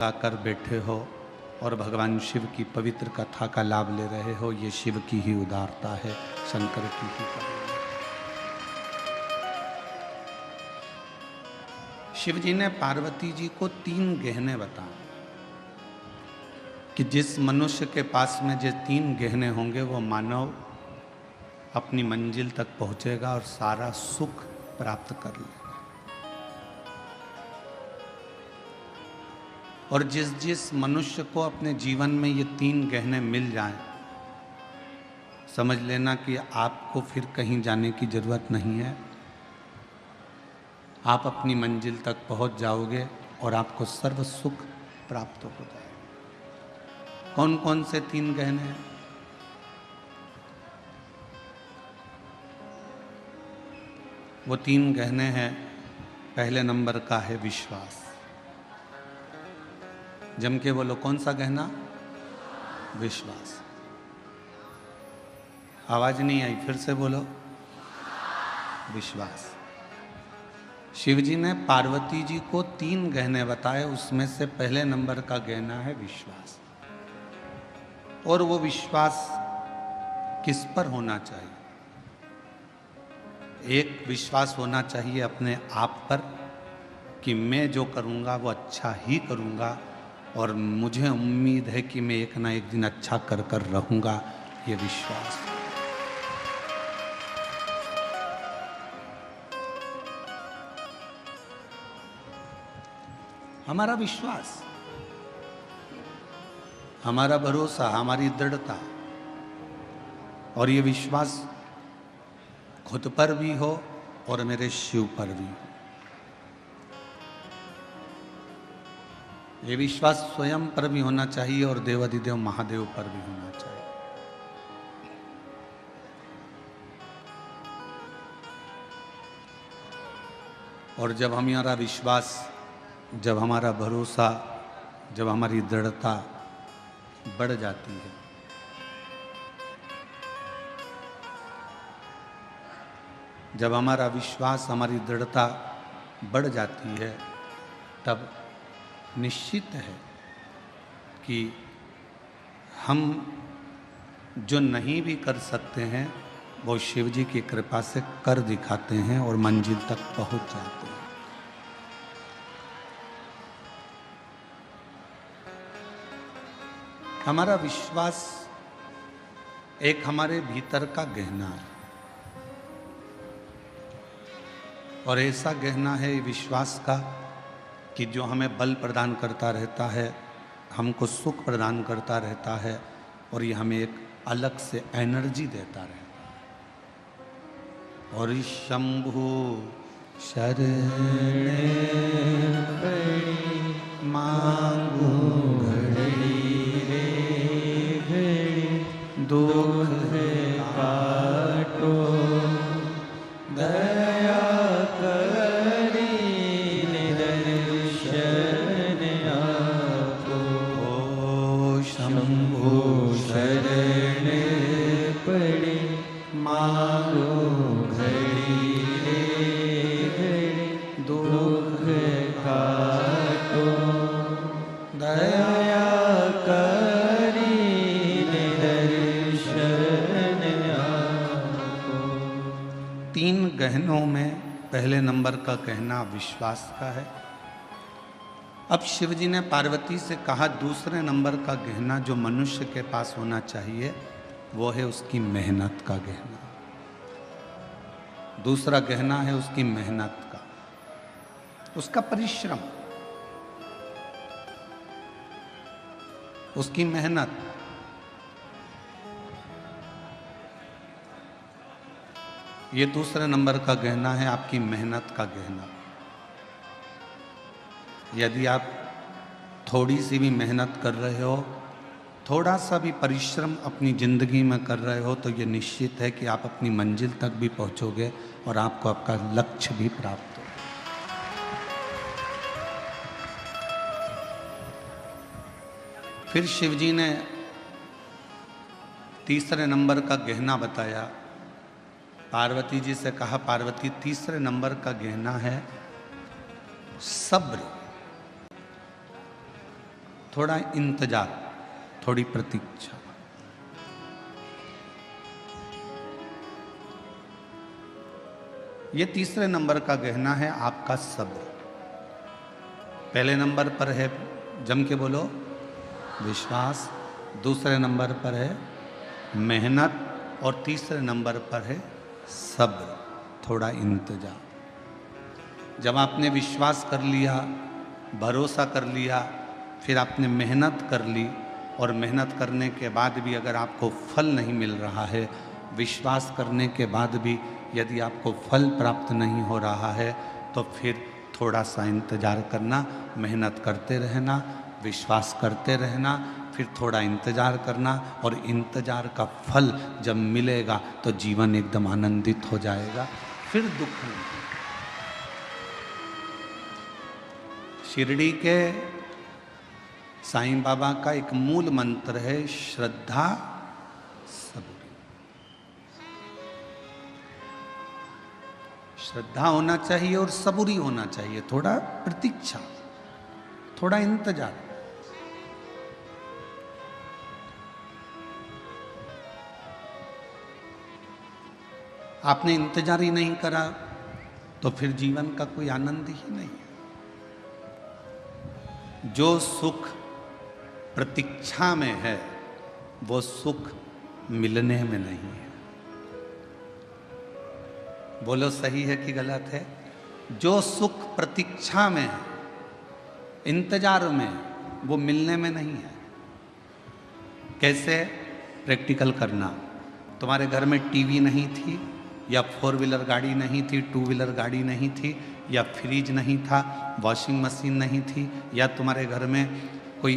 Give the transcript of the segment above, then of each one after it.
आकर बैठे हो और भगवान शिव की पवित्र कथा का लाभ ले रहे हो, ये शिव की ही उदारता है, शंकर की ही करुणा। शिव जी ने पार्वती जी को 3 गहने बताए कि जिस मनुष्य के पास में जो 3 गहने होंगे वो मानव अपनी मंजिल तक पहुंचेगा और सारा सुख प्राप्त कर लेगा। और जिस जिस मनुष्य को अपने जीवन में ये 3 गहने मिल जाएं, समझ लेना कि आपको फिर कहीं जाने की जरूरत नहीं है। आप अपनी मंजिल तक पहुंच जाओगे और आपको सर्व सुख प्राप्त हो जाएगा। कौन कौन से 3 गहने हैं? वो 3 गहने हैं। पहले नंबर का है विश्वास। जम के बोलो, कौन सा गहना? विश्वास। आवाज नहीं आई, फिर से बोलो, विश्वास। शिव जी ने पार्वती जी को 3 गहने बताए, उसमें से पहले नंबर का गहना है विश्वास। और वो विश्वास किस पर होना चाहिए? एक विश्वास होना चाहिए अपने आप पर कि मैं जो करूँगा वो अच्छा ही करूँगा और मुझे उम्मीद है कि मैं एक ना एक दिन अच्छा कर कर रहूँगा, ये विश्वास। हमारा विश्वास, हमारा भरोसा, हमारी दृढ़ता, और ये विश्वास खुद पर भी हो और मेरे शिव पर भी हो। ये विश्वास स्वयं पर भी होना चाहिए और देवाधिदेव महादेव पर भी होना चाहिए। और जब हमारा विश्वास, जब हमारा भरोसा, जब हमारी दृढ़ता बढ़ जाती है, जब हमारा विश्वास, हमारी दृढ़ता बढ़ जाती है, तब निश्चित है कि हम जो नहीं भी कर सकते हैं वो शिव जी की कृपा से कर दिखाते हैं और मंजिल तक पहुंच जाते हैं। हमारा विश्वास एक हमारे भीतर का गहना है, और ऐसा गहना है विश्वास का कि जो हमें बल प्रदान करता रहता है, हमको सुख प्रदान करता रहता है, और ये हमें एक अलग से एनर्जी देता रहता है। और शंभु शरण मांगू घड़ी रे घड़ी, दुख काटो दया करी निदर्शन आपो। ओ शंभु शरण पड़े मांगो घड़ी रे घड़ी, दुख काटो दया करी निदर्शन आपो। 3 गहनों में पहले नंबर का गहना विश्वास का है। अब शिव जी ने पार्वती से कहा दूसरे नंबर का गहना जो मनुष्य के पास होना चाहिए वो है उसकी मेहनत का गहना। दूसरा गहना है उसकी मेहनत का, उसका परिश्रम, उसकी मेहनत। ये दूसरे नंबर का गहना है, आपकी मेहनत का गहना। यदि आप थोड़ी सी भी मेहनत कर रहे हो, थोड़ा सा भी परिश्रम अपनी जिंदगी में कर रहे हो, तो ये निश्चित है कि आप अपनी मंजिल तक भी पहुंचोगे और आपको आपका लक्ष्य भी प्राप्त हो। फिर शिव जी ने तीसरे नंबर का गहना बताया। पार्वती जी से कहा, पार्वती तीसरे नंबर का गहना है सब्र। थोड़ा इंतजार, थोड़ी प्रतीक्षा। ये तीसरे नंबर का गहना है आपका सब्र। पहले नंबर पर है, जम के बोलो, विश्वास। दूसरे नंबर पर है मेहनत, और तीसरे नंबर पर है सब्र, थोड़ा इंतजार। जब आपने विश्वास कर लिया, भरोसा कर लिया, फिर आपने मेहनत कर ली, और मेहनत करने के बाद भी अगर आपको फल नहीं मिल रहा है, विश्वास करने के बाद भी यदि आपको फल प्राप्त नहीं हो रहा है, तो फिर थोड़ा सा इंतजार करना, मेहनत करते रहना, विश्वास करते रहना, फिर थोड़ा इंतजार करना, और इंतजार का फल जब मिलेगा तो जीवन एकदम आनंदित हो जाएगा, फिर दुख नहीं। शिरडी के साईं बाबा का एक मूल मंत्र है, श्रद्धा सबूरी। श्रद्धा होना चाहिए और सबूरी होना चाहिए, थोड़ा प्रतीक्षा, थोड़ा इंतजार। आपने इंतजार ही नहीं करा तो फिर जीवन का कोई आनंद ही नहीं। जो सुख प्रतीक्षा में है वो सुख मिलने में नहीं है। बोलो सही है कि गलत है? जो सुख प्रतीक्षा में है, इंतजार में, वो मिलने में नहीं है। कैसे? प्रैक्टिकल करना। तुम्हारे घर में टीवी नहीं थी, या 4 व्हीलर गाड़ी नहीं थी, 2 व्हीलर गाड़ी नहीं थी, या फ्रिज नहीं था, वॉशिंग मशीन नहीं थी, या तुम्हारे घर में कोई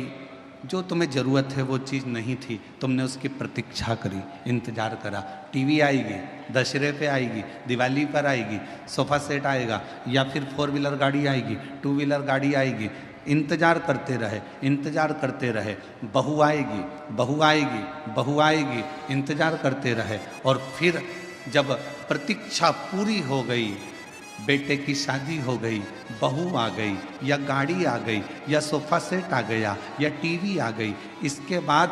जो तुम्हें ज़रूरत है वो चीज़ नहीं थी, तुमने उसकी प्रतीक्षा करी, इंतज़ार करा। टीवी आएगी, दशहरे पे आएगी, दिवाली पर आएगी, सोफ़ा सेट आएगा, या फिर 4 व्हीलर गाड़ी आएगी, 2 व्हीलर गाड़ी आएगी, इंतज़ार करते रहे, इंतज़ार करते रहे। बहू आएगी, बहू आएगी, बहू आएगी, इंतज़ार करते रहे। और फिर जब प्रतीक्षा पूरी हो गई, बेटे की शादी हो गई, बहू आ गई, या गाड़ी आ गई, या सोफ़ा सेट आ गया, या टीवी आ गई, इसके बाद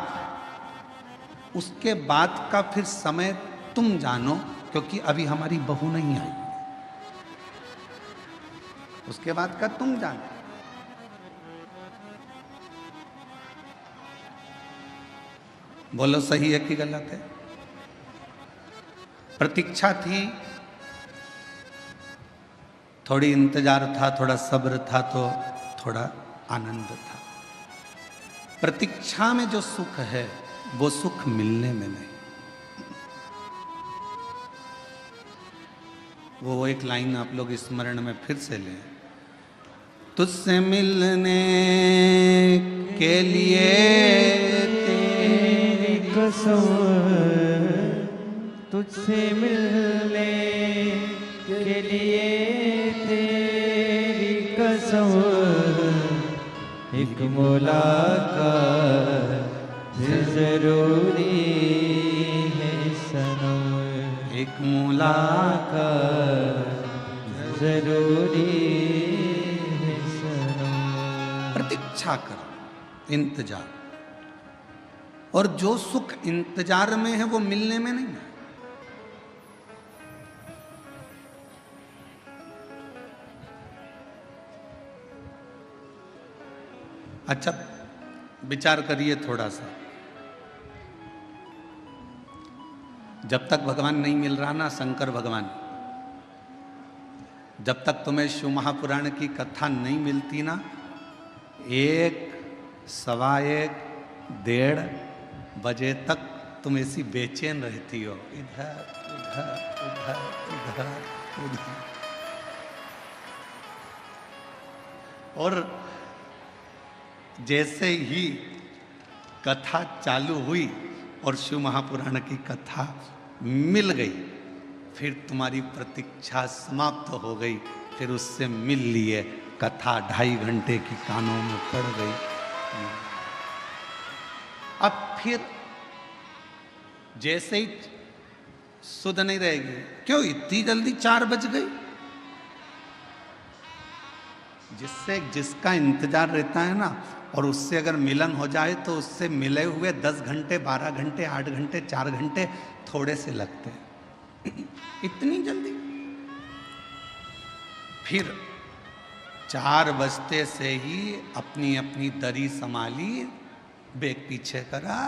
उसके बाद का फिर समय तुम जानो, क्योंकि अभी हमारी बहू नहीं आई। उसके बाद का तुम जानो। बोलो सही है कि गलत है? प्रतीक्षा थी, थोड़ी इंतजार था, थोड़ा सब्र था, तो थोड़ा आनंद था। प्रतीक्षा में जो सुख है वो सुख मिलने में नहीं। वो एक लाइन आप लोग स्मरण में फिर से लें। तुझसे मिलने के लिए तेरी कसम, तुझसे मिलने के लिए तेरी कसम, एक मुलाकात जरूरी है सनम, एक मुलाकात जरूरी है सनम। प्रतीक्षा कर, इंतजार। और जो सुख इंतजार में है वो मिलने में नहीं है। अच्छा, विचार करिए थोड़ा सा। जब तक भगवान नहीं मिल रहा ना, शंकर भगवान, जब तक तुम्हें शिव महापुराण की कथा नहीं मिलती ना, 1, 1:15, 1:30 बजे तक तुम ऐसी बेचैन रहती हो, इधर उधर उधर उधर उधर। और जैसे ही कथा चालू हुई और शिव महापुराण की कथा मिल गई, फिर तुम्हारी प्रतीक्षा समाप्त हो गई, फिर उससे मिल लिए, कथा 2.5 घंटे की कानों में पड़ गई। अब फिर जैसे ही सुध नहीं रहेगी, क्यों इतनी जल्दी 4 बज गई? जिसका इंतजार रहता है ना, और उससे अगर मिलन हो जाए तो उससे मिले हुए 10 घंटे, 12 घंटे, 8 घंटे, 4 घंटे थोड़े से लगते हैं। इतनी जल्दी। फिर 4 बजते से ही अपनी अपनी दरी संभाली, बेग पीछे करा,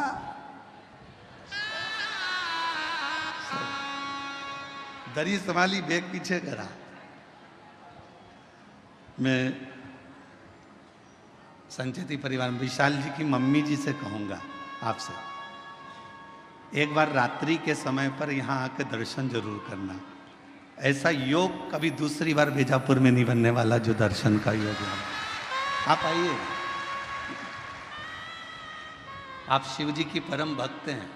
दरी संभाली, बेग पीछे करा। मैं संचेती परिवार में विशाल जी की मम्मी जी से कहूंगा आपसे, एक बार रात्रि के समय पर यहाँ आके दर्शन जरूर करना। ऐसा योग कभी दूसरी बार बीजापुर में नहीं बनने वाला जो दर्शन का योग है। आप आइए। आप शिव जी की परम भक्त हैं,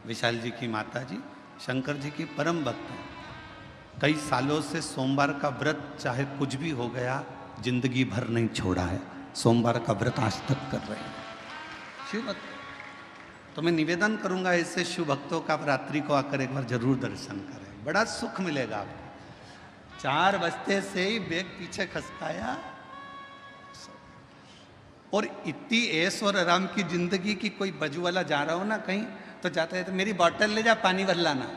विशाल जी की माता जी शंकर जी की परम भक्त हैं। कई सालों से सोमवार का व्रत चाहे कुछ भी हो गया जिंदगी भर नहीं छोड़ा है, सोमवार का व्रत आज तक कर रहे हैं शिव भक्त। तो मैं निवेदन करूंगा ऐसे शिव भक्तों का आप रात्रि को आकर एक बार जरूर दर्शन करें, बड़ा सुख मिलेगा आपको। 4 बजते से ही बेग पीछे खसकाया और इतनी ऐश और आराम की जिंदगी की। कोई बजू वाला जा रहा हो ना कहीं तो जाते हैं तो मेरी बोतल ले जा, पानी भर लाना।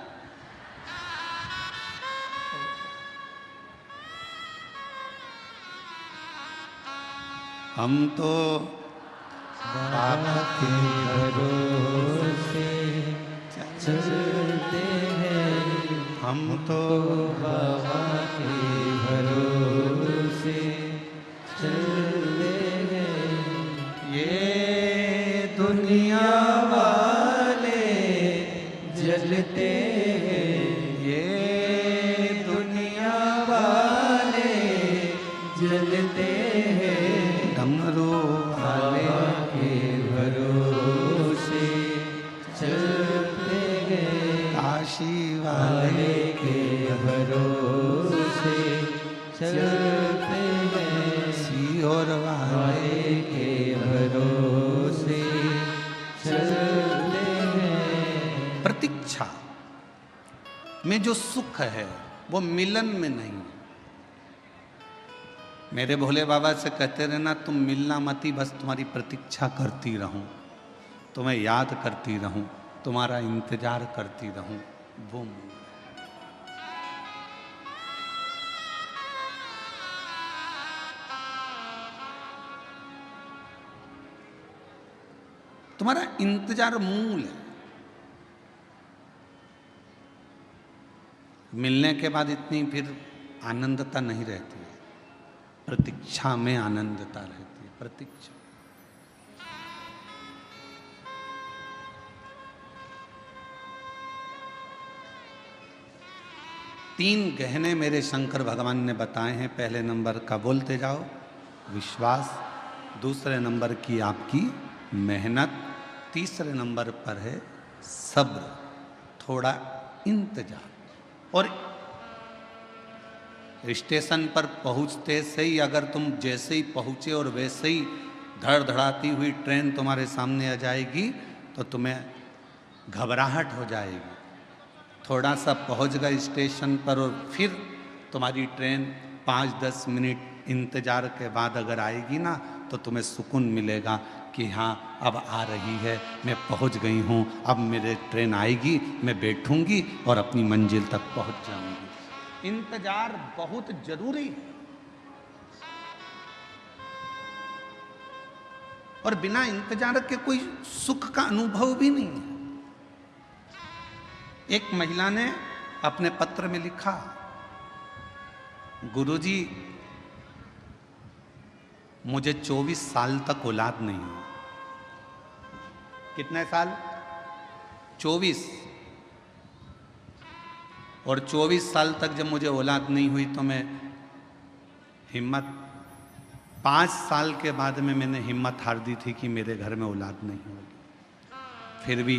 हम तो बाबा के भरोसे चलते हैं, हम तो बाबा के भरोसे चलते हैं। ये दुनिया वाले जलते हैं, ये दुनिया वाले जलते हैं। डमरू वाले के भरोसे चलते हैं, काशी वाले के भरोसे चलते हैं। सीहोर वाले के भरोसे चलते हैं। प्रतीक्षा में जो सुख है वो मिलन में नहीं है। मेरे भोले बाबा से कहते रहना तुम मिलना मती, बस तुम्हारी प्रतीक्षा करती रहूं, तुम्हें याद करती रहूं, तुम्हारा इंतजार करती रहूं, वो तुम्हारा इंतजार मूल है। मिलने के बाद इतनी फिर आनंदता नहीं रहती है, प्रतीक्षा में आनंदता रहती है। प्रतीक्षा तीन गहने मेरे शंकर भगवान ने बताए हैं। पहले नंबर का बोलते जाओ विश्वास, दूसरे नंबर की आपकी मेहनत, तीसरे नंबर पर है सब्र, थोड़ा इंतजार। और स्टेशन पर पहुंचते से ही अगर तुम जैसे ही पहुंचे और वैसे ही धड़धड़ाती हुई ट्रेन तुम्हारे सामने आ जाएगी तो तुम्हें घबराहट हो जाएगी। थोड़ा सा पहुंच गए स्टेशन पर और फिर तुम्हारी ट्रेन 5-10 मिनट इंतजार के बाद अगर आएगी ना तो तुम्हें सुकून मिलेगा कि हाँ अब आ रही है, मैं पहुंच गई हूँ, अब मेरे ट्रेन आएगी, मैं बैठूंगी और अपनी मंजिल तक पहुंच जाऊंगी। इंतजार बहुत जरूरी है और बिना इंतजार के कोई सुख का अनुभव भी नहीं है। एक महिला ने अपने पत्र में लिखा, गुरुजी मुझे 24 साल तक औलाद नहीं हुई। कितने साल? 24। और 24 साल तक जब मुझे औलाद नहीं हुई तो मैं हिम्मत 5 साल के बाद में मैंने हिम्मत हार दी थी कि मेरे घर में औलाद नहीं होगी। फिर भी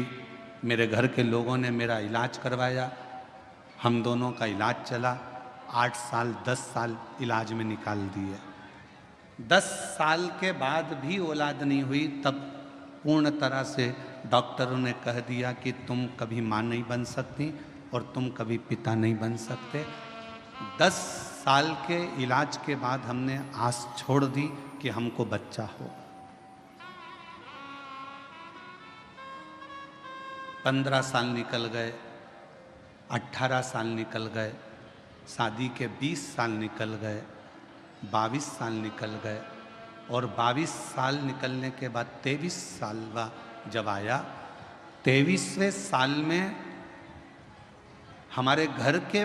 मेरे घर के लोगों ने मेरा इलाज करवाया, हम दोनों का इलाज चला। 8 साल 10 साल इलाज में निकाल दिए। 10 साल के बाद भी औलाद नहीं हुई, तब पूर्ण तरह से डॉक्टरों ने कह दिया कि तुम कभी माँ नहीं बन सकती और तुम कभी पिता नहीं बन सकते। 10 साल के इलाज के बाद हमने आस छोड़ दी कि हमको बच्चा हो। 15 साल निकल गए, 18 साल निकल गए, शादी के 20 साल निकल गए, 22 साल निकल गए, और 22 साल निकलने के बाद 23 साल जब आया, 23वें साल में हमारे घर के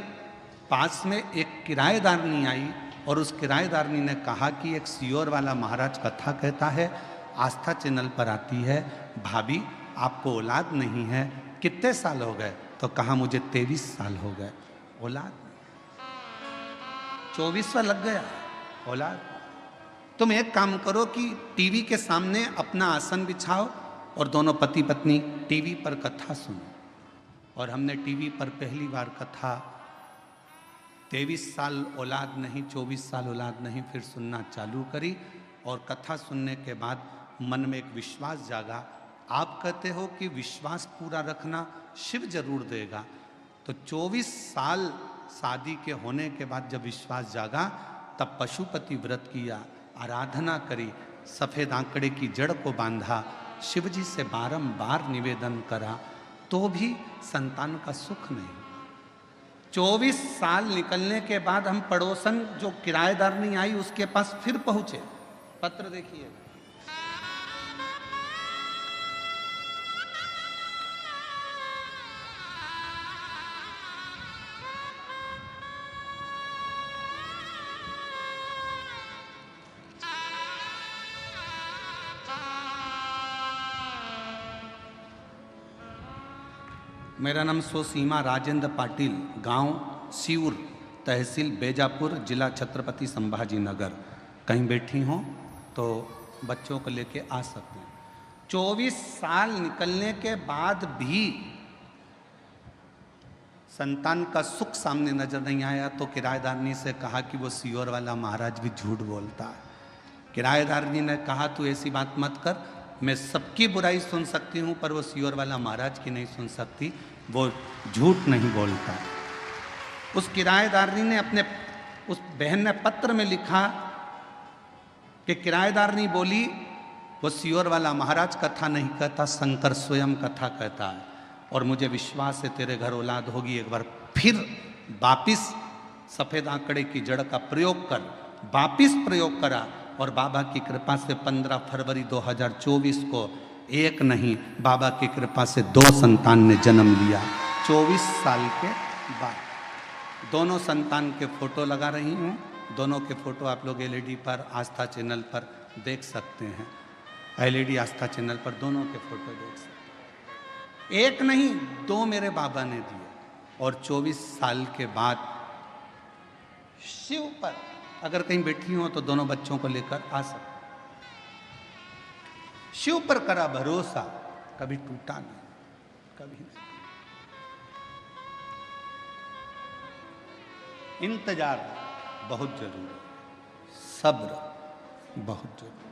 पास में एक किराएदारनी आई और उस किराएदारनी ने कहा कि एक सीहोर वाला महाराज कथा कहता है, आस्था चैनल पर आती है, भाभी आपको औलाद नहीं है, कितने साल हो गए? तो कहा मुझे 23 साल हो गए, औलाद 24वां लग गया, औलाद। तुम एक काम करो कि टीवी के सामने अपना आसन बिछाओ और दोनों पति पत्नी टीवी पर कथा सुनो। और हमने टीवी पर पहली बार कथा 23 साल औलाद नहीं, 24 साल औलाद नहीं, फिर सुनना चालू करी। और कथा सुनने के बाद मन में एक विश्वास जागा। आप कहते हो कि विश्वास पूरा रखना शिव जरूर देगा, तो 24 साल शादी के होने के बाद जब विश्वास जागा तब पशुपति व्रत किया, आराधना करी, सफ़ेद आंकड़े की जड़ को बांधा, शिव जी से बारंबार निवेदन करा, तो भी संतान का सुख नहीं। 24 साल निकलने के बाद हम पड़ोसन जो किराएदारनी आई उसके पास फिर पहुंचे। पत्र देखिए, मेरा नाम सोसीमा राजेंद्र पाटिल, गांव सिऊर, तहसील बेजापुर, जिला छत्रपति संभाजी नगर। कहीं बैठी हों तो बच्चों को लेके आ सकते हैं। 24 साल निकलने के बाद भी संतान का सुख सामने नजर नहीं आया तो किराएदारनी से कहा कि वो सीहोर वाला महाराज भी झूठ बोलता है। किराएदारनी ने कहा तू ऐसी बात मत कर, मैं सबकी बुराई सुन सकती हूँ पर वो सीहोर वाला महाराज की नहीं सुन सकती, वो झूठ नहीं बोलता। उस किराएदारनी ने अपने उस बहन ने पत्र में लिखा कि किराएदारनी बोली वो सीहोर वाला महाराज कथा नहीं कहता, शंकर स्वयं कथा कहता है, और मुझे विश्वास है तेरे घर औलाद होगी। एक बार फिर वापिस सफ़ेद आंकड़े की जड़ का प्रयोग कर, वापिस प्रयोग करा, और बाबा की कृपा से 15 फरवरी 2024 को एक नहीं, बाबा की कृपा से 2 संतान ने जन्म लिया 24 साल के बाद। दोनों संतान के फोटो लगा रही हूँ, दोनों के फोटो आप लोग एलईडी पर आस्था चैनल पर देख सकते हैं। एलईडी आस्था चैनल पर दोनों के फोटो देख सकते हैं। एक नहीं 2 मेरे बाबा ने दिए, और 24 साल के बाद शिव पर अगर कहीं बैठी हो तो दोनों बच्चों को लेकर आ सकते। शिव पर करा भरोसा, कभी टूटा नहीं, कभी नहीं। इंतजार बहुत जरूरी है, सब्र बहुत जरूरी।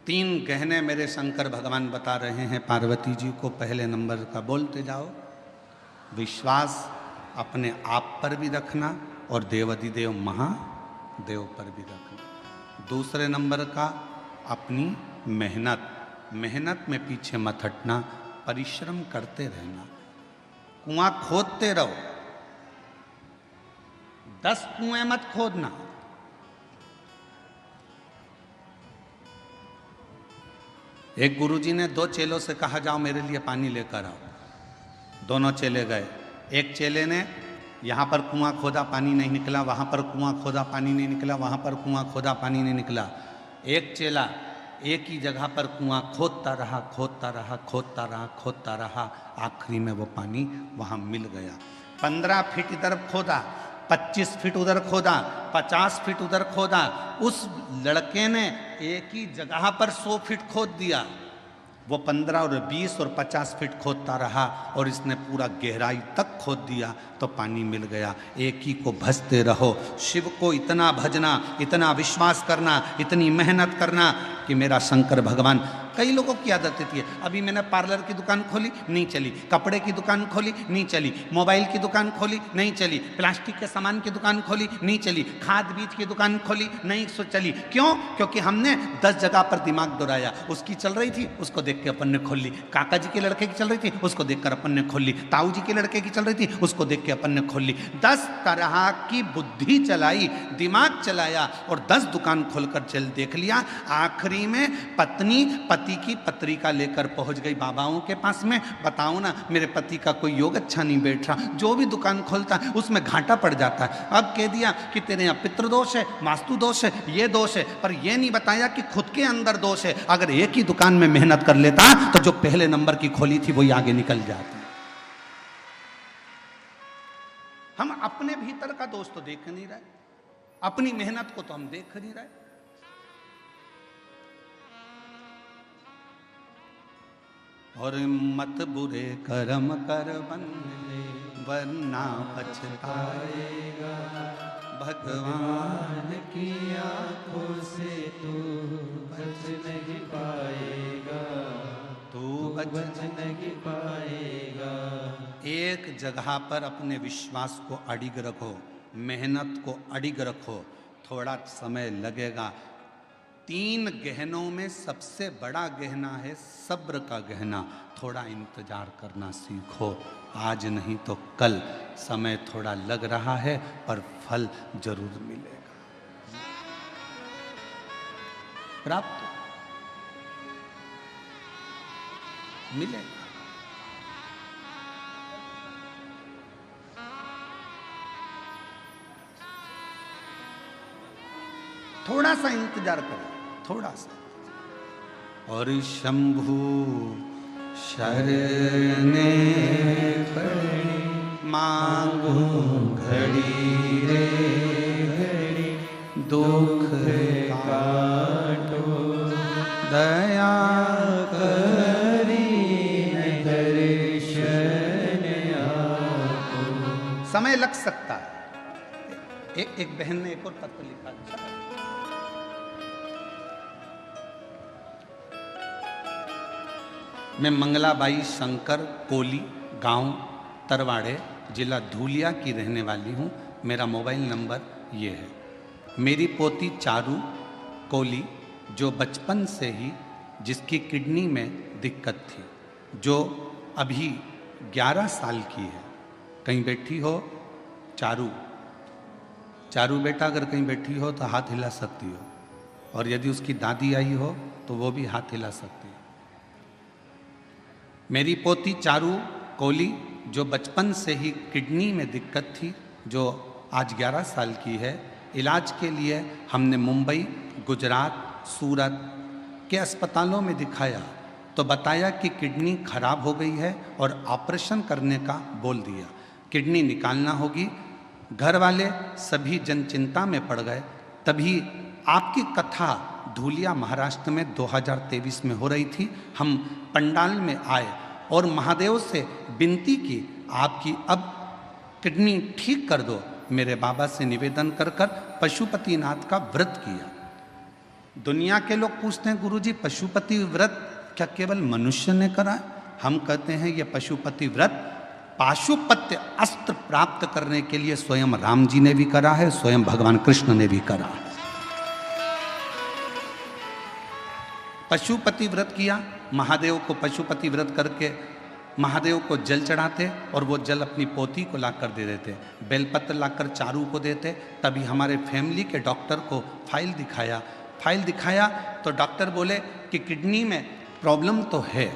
3 गहने मेरे शंकर भगवान बता रहे हैं पार्वती जी को। पहले नंबर का बोलते जाओ, विश्वास अपने आप पर भी रखना और देवाधिदेव महादेव पर भी रखना। दूसरे नंबर का अपनी मेहनत, मेहनत में पीछे मत हटना, परिश्रम करते रहना। कुआं खोदते रहो, 10 कुएं मत खोदना। एक गुरुजी ने 2 चेलों से कहा जाओ मेरे लिए पानी लेकर आओ। दोनों चेले गए। एक चेले ने यहाँ पर कुआं खोदा, पानी नहीं निकला, वहाँ पर कुआं खोदा, पानी नहीं निकला, वहाँ पर कुआं खोदा, पानी नहीं निकला। एक चेला एक ही जगह पर कुआं खोदता रहा, खोदता रहा, खोदता रहा, खोदता रहा, आखिरी में वो पानी वहाँ मिल गया। 15 फीट इधर खोदा, 25 फीट उधर खोदा, 50 फीट उधर खोदा। उस लड़के ने एक ही जगह पर 100 फीट खोद दिया। वो 15 और 20 और 50 फीट खोदता रहा और इसने पूरा गहराई तक खोद दिया तो पानी मिल गया। एक ही को भजते रहो, शिव को इतना भजना, इतना विश्वास करना, इतनी मेहनत करना कि मेरा शंकर भगवान कई लोगों की आदत होती है, अभी मैंने पार्लर की दुकान खोली, नहीं चली, कपड़े की दुकान खोली, नहीं चली, मोबाइल की दुकान खोली, नहीं चली, प्लास्टिक के सामान की दुकान खोली, नहीं चली, खाद बीज की दुकान खोली, नहीं चली। क्यों? क्योंकि हमने 10 जगह पर दिमाग दौड़ाया। उसकी चल रही थी, उसको देख के अपन ने खोल ली। काका जी के लड़के की चल रही थी, उसको देखकर अपन ने खोल ली। ताऊ जी के लड़के की चल रही थी, उसको देख के अपन ने खोल ली। 10 तरह की बुद्धि चलाई, दिमाग चलाया और 10 दुकान खोलकर चल देख लिया। आखिरी में पत्नी पति की पत्रिका लेकर पहुंच गई बाबाओं के पास में, बताओ ना मेरे पति का कोई योग अच्छा नहीं बैठ रहा, जो भी दुकान खोलता है उसमें घाटा पड़ जाता है। अब कह दिया कि तेरे यहाँ पितृदोष है, वास्तु दोष है, ये दोष है, पर यह नहीं बताया कि खुद के अंदर दोष है। अगर एक ही दुकान में मेहनत कर लेता तो जो पहले नंबर की खोली थी वही आगे निकल जाती। हम अपने भीतर का दोष तो देख नहीं रहे, अपनी मेहनत को तो हम देख नहीं रहे। और मत बुरे कर्म कर बंदे वरना पछताएगा, भगवान की आंखों से तू बच नहीं पाएगा, तू बच नहीं पाएगा। एक जगह पर अपने विश्वास को अडिग रखो, मेहनत को अडिग रखो, थोड़ा समय लगेगा। 3 गहनों में सबसे बड़ा गहना है सब्र का गहना। थोड़ा इंतजार करना सीखो, आज नहीं तो कल। समय थोड़ा लग रहा है पर फल जरूर मिलेगा, प्राप्त मिलेगा। थोड़ा सा इंतजार करो, थोड़ा सा। और शंभु शरणे पड़ी मांगो घड़ी रे घड़ी, दुख काटो दया करी दर्शन आपको। समय लग सकता है। एक बहन ने एक और पत्र लिखा था, मैं मंगलाबाई शंकर कोली, गांव तरवाड़े, जिला धूलिया की रहने वाली हूँ। मेरा मोबाइल नंबर ये है। मेरी पोती चारू कोली, जो बचपन से ही जिसकी किडनी में दिक्कत थी, जो अभी 11 साल की है। कहीं बैठी हो चारू, चारू बेटा अगर कहीं बैठी हो तो हाथ हिला सकती हो, और यदि उसकी दादी आई हो तो वो भी हाथ हिला सकती है। मेरी पोती चारू कोली, जो बचपन से ही किडनी में दिक्कत थी, जो आज 11 साल की है। इलाज के लिए हमने मुंबई, गुजरात, सूरत के अस्पतालों में दिखाया तो बताया कि किडनी खराब हो गई है और ऑपरेशन करने का बोल दिया। किडनी निकालना होगी। घर वाले सभी जन चिंता में पड़ गए। तभी आपकी कथा धूलिया महाराष्ट्र में 2023 में हो रही थी। हम पंडाल में आए और महादेव से विनती की, आपकी अब किडनी ठीक कर दो। मेरे बाबा से निवेदन कर कर पशुपतिनाथ का व्रत किया। दुनिया के लोग पूछते हैं, गुरुजी पशुपति व्रत क्या केवल मनुष्य ने करा है? हम कहते हैं ये पशुपति व्रत पाशुपत्य अस्त्र प्राप्त करने के लिए स्वयं राम जी ने भी करा है, स्वयं भगवान कृष्ण ने भी करा है। पशुपति व्रत किया। महादेव को पशुपति व्रत करके महादेव को जल चढ़ाते और वो जल अपनी पोती को लाकर दे देते, बेलपत्र लाकर चारू को देते। तभी हमारे फैमिली के डॉक्टर को फाइल दिखाया तो डॉक्टर बोले कि किडनी में प्रॉब्लम तो है।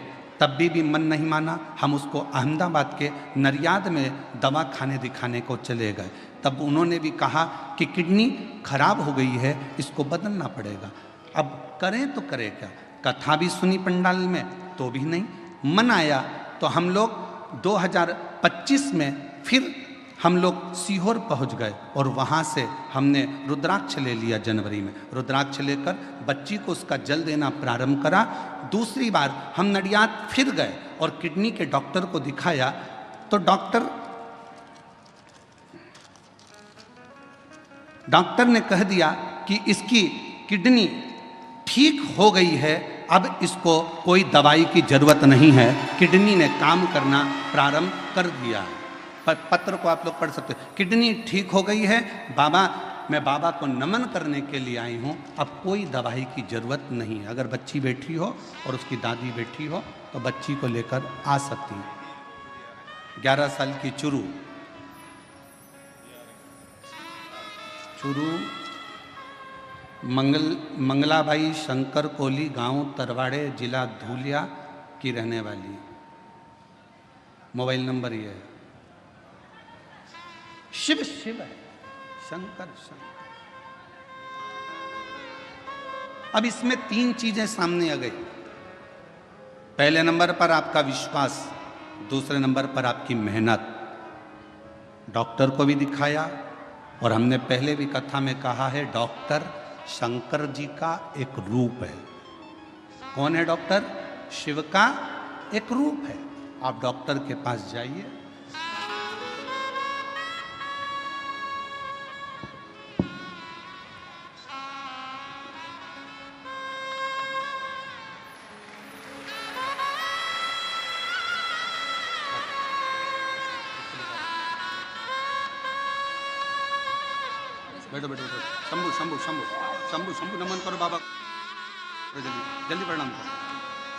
तब भी मन नहीं माना। हम उसको अहमदाबाद के नरियाद में दवा खाने दिखाने को चले गए। तब उन्होंने भी कहा कि किडनी खराब हो गई है, इसको बदलना पड़ेगा। अब करें तो करें क्या? कथा भी सुनी पंडाल में तो भी नहीं मन आया। तो हम लोग 2025 में फिर हम लोग सीहोर पहुंच गए और वहाँ से हमने रुद्राक्ष ले लिया। जनवरी में रुद्राक्ष लेकर बच्ची को उसका जल देना प्रारंभ करा। दूसरी बार हम नडियाद फिर गए और किडनी के डॉक्टर को दिखाया तो डॉक्टर ने कह दिया कि इसकी किडनी ठीक हो गई है, अब इसको कोई दवाई की जरूरत नहीं है, किडनी ने काम करना प्रारंभ कर दिया है। पत्र को आप लोग पढ़ सकते हो। किडनी ठीक हो गई है बाबा, मैं बाबा को नमन करने के लिए आई हूँ, अब कोई दवाई की जरूरत नहीं है। अगर बच्ची बैठी हो और उसकी दादी बैठी हो तो बच्ची को लेकर आ सकती है। 11 साल की चुरू मंगलाबाई शंकर कोली, गांव तरवाड़े, जिला धूलिया की रहने वाली। मोबाइल नंबर ये है। शिव शिव है, शंकर शंकर। अब इसमें 3 चीजें सामने आ गई। पहले नंबर पर आपका विश्वास, दूसरे नंबर पर आपकी मेहनत। डॉक्टर को भी दिखाया और हमने पहले भी कथा में कहा है, डॉक्टर शंकर जी का एक रूप है। कौन है डॉक्टर? शिव का एक रूप है। आप डॉक्टर के पास जाइए, बैठो बैठो बैठो। शंभु शंभु शंभु शंभु शंभु नमन करो बाबा, जल्दी जल्दी प्रणाम करो।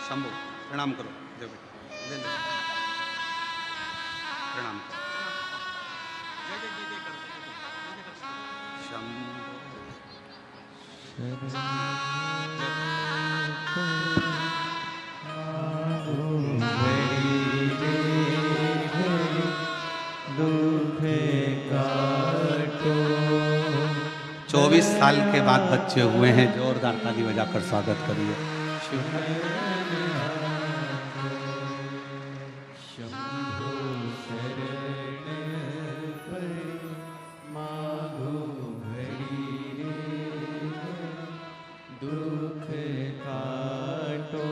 शंभु प्रणाम करो, जय बेटा ले ले प्रणाम करो। दुख काटो। 24 साल के बाद बच्चे हुए हैं, जोरदार ताली बजाकर स्वागत करिए। दुख काटो,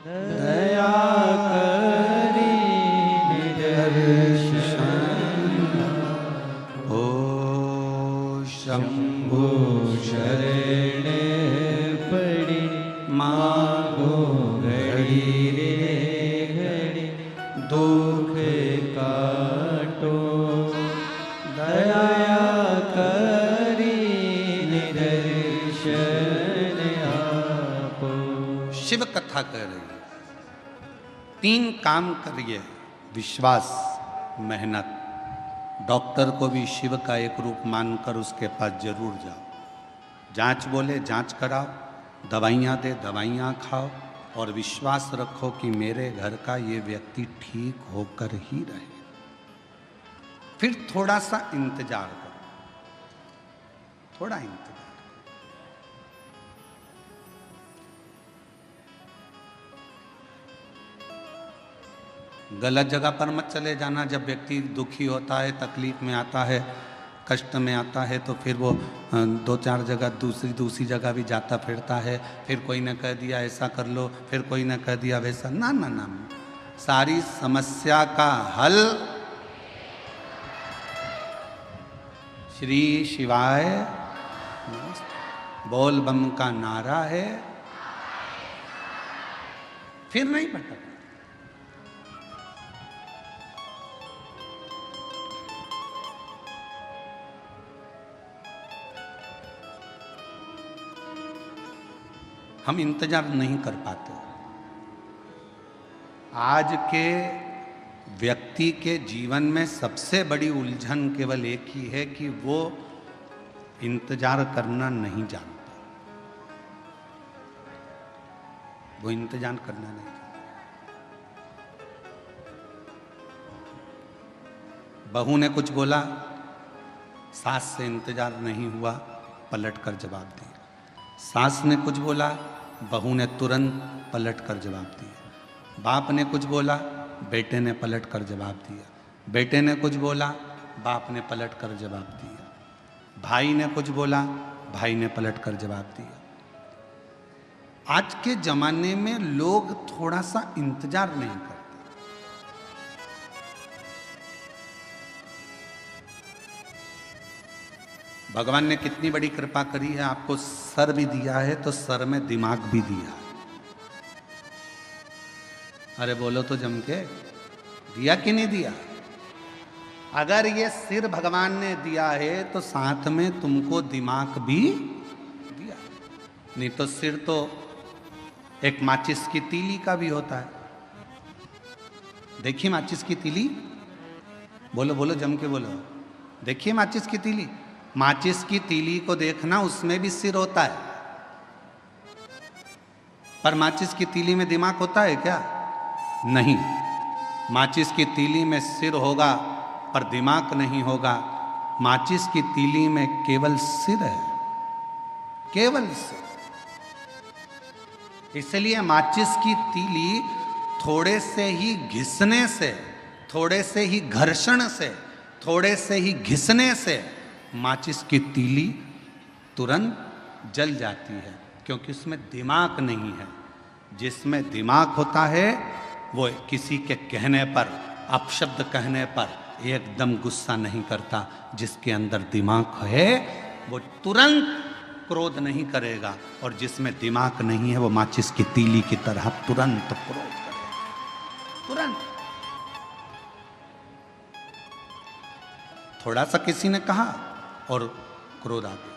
दया करी निदर्शन। ओ शंभु शरण पड़ी, मागो घड़ी रे घड़ी। दुख काटो, दया करी निदर्शन आपो। शिव कथा कह रही है। 3 काम करिए, विश्वास, मेहनत। डॉक्टर को भी शिव का एक रूप मानकर उसके पास जरूर जाओ। जांच बोले जांच कराओ, दवाइयाँ दे दवाइयाँ खाओ, और विश्वास रखो कि मेरे घर का ये व्यक्ति ठीक होकर ही रहे। फिर थोड़ा सा इंतजार करो, थोड़ा इंतजार। गलत जगह पर मत चले जाना। जब व्यक्ति दुखी होता है, तकलीफ में आता है, कष्ट में आता है, तो फिर वो 2-4 जगह दूसरी जगह भी जाता फिरता है। फिर कोई ने कह दिया ऐसा कर लो, फिर कोई ने कह दिया वैसा। ना ना ना, सारी समस्या का हल श्री शिवाय बोल बम का नारा है। फिर नहीं भटक। हम इंतजार नहीं कर पाते। आज के व्यक्ति के जीवन में सबसे बड़ी उलझन केवल एक ही है कि वो इंतजार करना नहीं जानता। वो इंतजार करना नहीं जानता। बहू ने कुछ बोला, सास से इंतजार नहीं हुआ, पलट कर जवाब दिया। सास ने कुछ बोला, बहू ने तुरंत पलट कर जवाब दिया। बाप ने कुछ बोला, बेटे ने पलट कर जवाब दिया। बेटे ने कुछ बोला, बाप ने पलट कर जवाब दिया। भाई ने कुछ बोला, भाई ने पलट कर जवाब दिया। आज के जमाने में लोग थोड़ा सा इंतजार नहीं करते। भगवान ने कितनी बड़ी कृपा करी है, आपको सर भी दिया है तो सर में दिमाग भी दिया है। अरे बोलो तो जम के, दिया कि नहीं दिया? अगर ये सिर भगवान ने दिया है तो साथ में तुमको दिमाग भी दिया, नहीं तो सिर तो एक माचिस की तीली का भी होता है। देखिए माचिस की तीली, बोलो बोलो जम के बोलो, देखिए माचिस की तीली। माचिस की तीली को देखना, उसमें भी सिर होता है, पर माचिस की तीली में दिमाग होता है क्या? नहीं। माचिस की तीली में सिर होगा पर दिमाग नहीं होगा। माचिस की तीली में केवल सिर है, केवल सिर। इसलिए माचिस की तीली थोड़े से ही घिसने से, थोड़े से ही घर्षण से, थोड़े से ही घिसने से माचिस की तीली तुरंत जल जाती है, क्योंकि उसमें दिमाग नहीं है। जिसमें दिमाग होता है वो किसी के कहने पर, अपशब्द कहने पर एकदम गुस्सा नहीं करता। जिसके अंदर दिमाग है वो तुरंत क्रोध नहीं करेगा, और जिसमें दिमाग नहीं है वो माचिस की तीली की तरह तुरंत क्रोध करेगा, तुरंत। थोड़ा सा किसी ने कहा और क्रोध आ गया,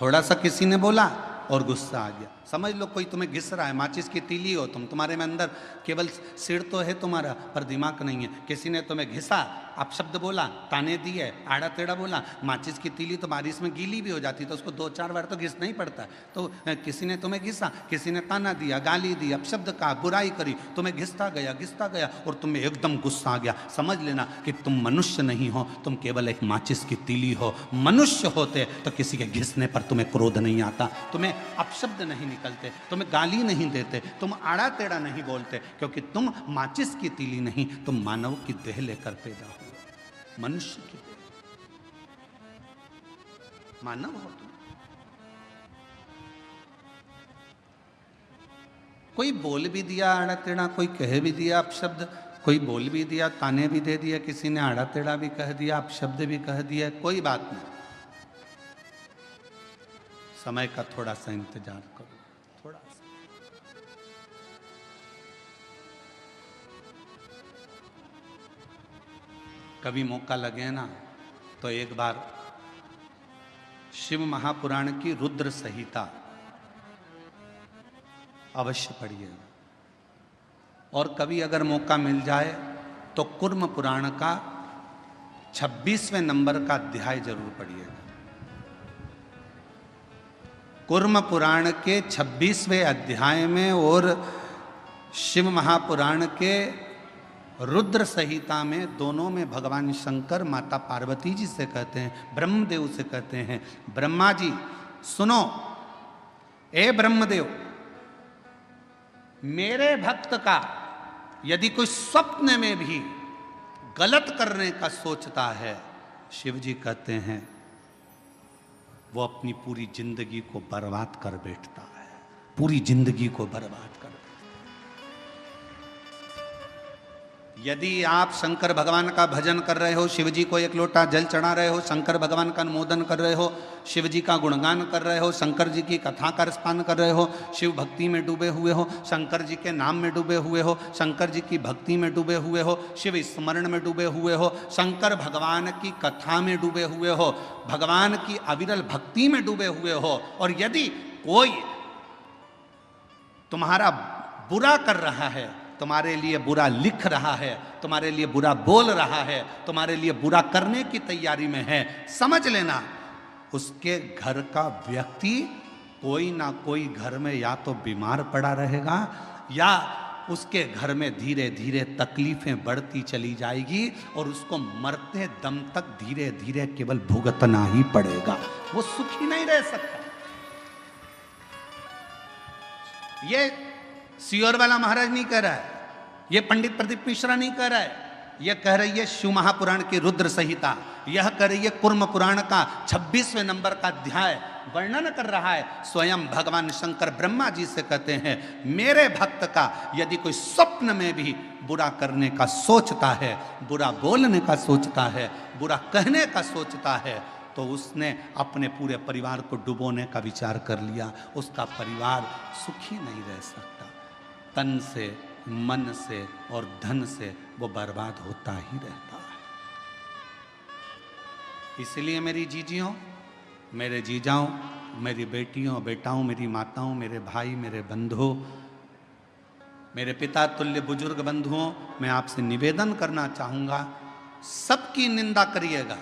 थोड़ा सा किसी ने बोला और गुस्सा आ गया। समझ लो कोई तुम्हें घिस रहा है, माचिस की तीली हो तुम, तुम्हारे में अंदर केवल सिर तो है तुम्हारा पर दिमाग नहीं है। किसी ने तुम्हें घिसा, अपशब्द बोला, ताने दिए, आड़ा टेढ़ा बोला, माचिस की तीली तो बारिश में गीली भी हो जाती, तो उसको 2-4 बार तो घिसना ही पड़ता है। तो किसी ने तुम्हें घिसा, किसी ने ताना दिया, गाली दी, अपशब्द कहा, बुराई करी, तुम्हें घिसता गया और तुम्हें एकदम गुस्सा आ गया। समझ लेना कि तुम मनुष्य नहीं हो, तुम केवल एक माचिस की तीली हो। मनुष्य होते तो किसी के घिसने पर तुम्हें क्रोध नहीं आता, तुम्हें अपशब्द नहीं निकलते, तुम्हें गाली नहीं देते, तुम आड़ा टेढ़ा नहीं बोलते, क्योंकि तुम माचिस की तीली नहीं, तुम मानव की देह लेकर पैदा हुए, मनुष्य की देह, मानव हो तुम। कोई बोल भी दिया आड़ा टेढ़ा, कोई कह भी दिया अपशब्द, कोई बोल भी दिया, ताने भी दे दिया, किसी ने आड़ा टेढ़ा भी कह दिया, अपशब्द भी कह दिया, कोई बात नहीं। समय का थोड़ा सा इंतजार करो, थोड़ा सा। कभी मौका लगे ना तो एक बार शिव महापुराण की रुद्र संहिता अवश्य पढ़िएगा, और कभी अगर मौका मिल जाए तो कुर्म पुराण का 26वें नंबर का अध्याय जरूर पढ़िएगा। कुर्म पुराण के 26वें अध्याय में और शिव महापुराण के रुद्र संहिता में, दोनों में भगवान शंकर माता पार्वती जी से कहते हैं, ब्रह्मदेव से कहते हैं, ब्रह्मा जी सुनो, ए ब्रह्मदेव, मेरे भक्त का यदि कोई स्वप्न में भी गलत करने का सोचता है, शिव जी कहते हैं वो अपनी पूरी जिंदगी को बर्बाद कर बैठता है, पूरी जिंदगी को बर्बाद कर। यदि आप शंकर भगवान का भजन कर रहे हो, शिव जी को एक लोटा जल चढ़ा रहे हो, शंकर भगवान का अनुमोदन कर रहे हो, शिव जी का गुणगान कर रहे हो, शंकर जी की कथा का रसपान कर रहे हो, शिव भक्ति में डूबे हुए हो, शंकर जी के नाम में डूबे हुए हो, शंकर जी की भक्ति में डूबे हुए हो, शिव स्मरण में डूबे हुए हो, शंकर भगवान की कथा में डूबे हुए हो, भगवान की अविरल भक्ति में डूबे हुए हो, और यदि कोई तुम्हारा बुरा कर रहा है, तुम्हारे लिए बुरा लिख रहा है, तुम्हारे लिए बुरा बोल रहा है, तुम्हारे लिए बुरा करने की तैयारी में है, समझ लेना उसके घर का व्यक्ति कोई ना कोई घर में या तो बीमार पड़ा रहेगा, या उसके घर में धीरे धीरे तकलीफें बढ़ती चली जाएगी, और उसको मरते दम तक धीरे धीरे केवल भुगतना ही पड़ेगा, वो सुखी नहीं रह सकता। ये सियोर वाला महाराज नहीं कह रहा है, ये पंडित प्रदीप मिश्रा नहीं कह रहा है, यह कह रही है शिव महापुराण की रुद्र संहिता, यह कह रही है कुर्म पुराण का 26वें नंबर का अध्याय वर्णन कर रहा है। स्वयं भगवान शंकर ब्रह्मा जी से कहते हैं, मेरे भक्त का यदि कोई स्वप्न में भी बुरा करने का सोचता है, बुरा बोलने का सोचता है, बुरा कहने का सोचता है, तो उसने अपने पूरे परिवार को डुबोने का विचार कर लिया, उसका परिवार सुखी नहीं रह सकता। तन से मन से और धन से वो बर्बाद होता ही रहता है। इसलिए मेरी जीजियों, मेरे जीजाओं, मेरी बेटियों बेटाओं, मेरी माताओं, मेरे भाई, मेरे बंधुओं, मेरे पिता तुल्य बुजुर्ग बंधुओं, मैं आपसे निवेदन करना चाहूंगा, सबकी निंदा करिएगा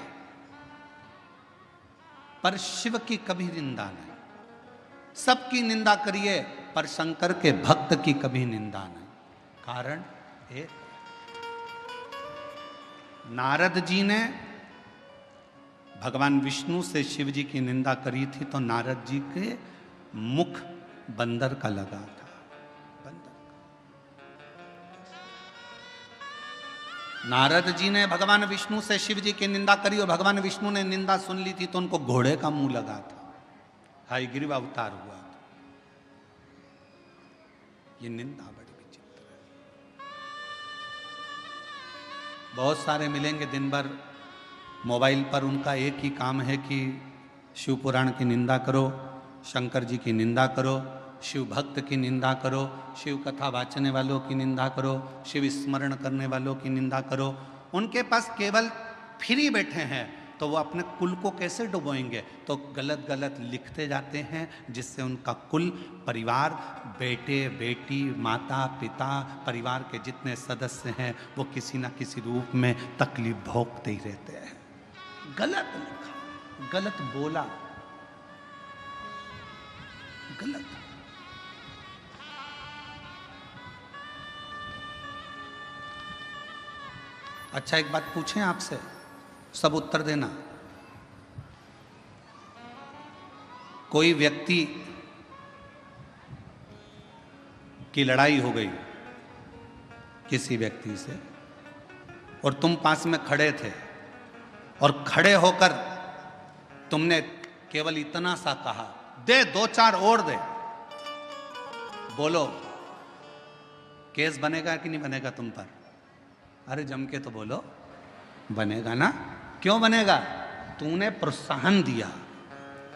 पर शिव की कभी निंदा नहीं। सबकी निंदा करिए पर शंकर के भक्त की कभी निंदा नहीं। कारण एक, नारद जी ने भगवान विष्णु से शिव जी की निंदा करी थी तो नारद जी के मुख बंदर का लगा था। बंदर नारद जी ने भगवान विष्णु से शिव जी की निंदा करी और भगवान विष्णु ने निंदा सुन ली थी तो उनको घोड़े का मुंह लगा था। हयग्रीव अवतार हुआ था। ये निंदा बड़ी विचित्र है। बहुत सारे मिलेंगे दिन भर मोबाइल पर, उनका एक ही काम है कि शिव पुराण की निंदा करो, शंकर जी की निंदा करो, शिव भक्त की निंदा करो, शिव कथा वाचने वालों की निंदा करो, शिव स्मरण करने वालों की निंदा करो। उनके पास केवल फ्री बैठे हैं तो वो अपने कुल को कैसे डुबोएंगे, तो गलत गलत लिखते जाते हैं जिससे उनका कुल, परिवार, बेटे बेटी, माता पिता, परिवार के जितने सदस्य हैं वो किसी न किसी रूप में तकलीफ भोगते ही रहते हैं। गलत लिखा, गलत बोला, गलत। अच्छा एक बात पूछें आपसे, सब उत्तर देना। कोई व्यक्ति की लड़ाई हो गई किसी व्यक्ति से और तुम पास में खड़े थे और खड़े होकर तुमने केवल इतना सा कहा, दे दो चार और दे, बोलो केस बनेगा कि नहीं बनेगा तुम पर? अरे जम के तो बोलो, बनेगा ना। क्यों बनेगा? तूने प्रोत्साहन दिया,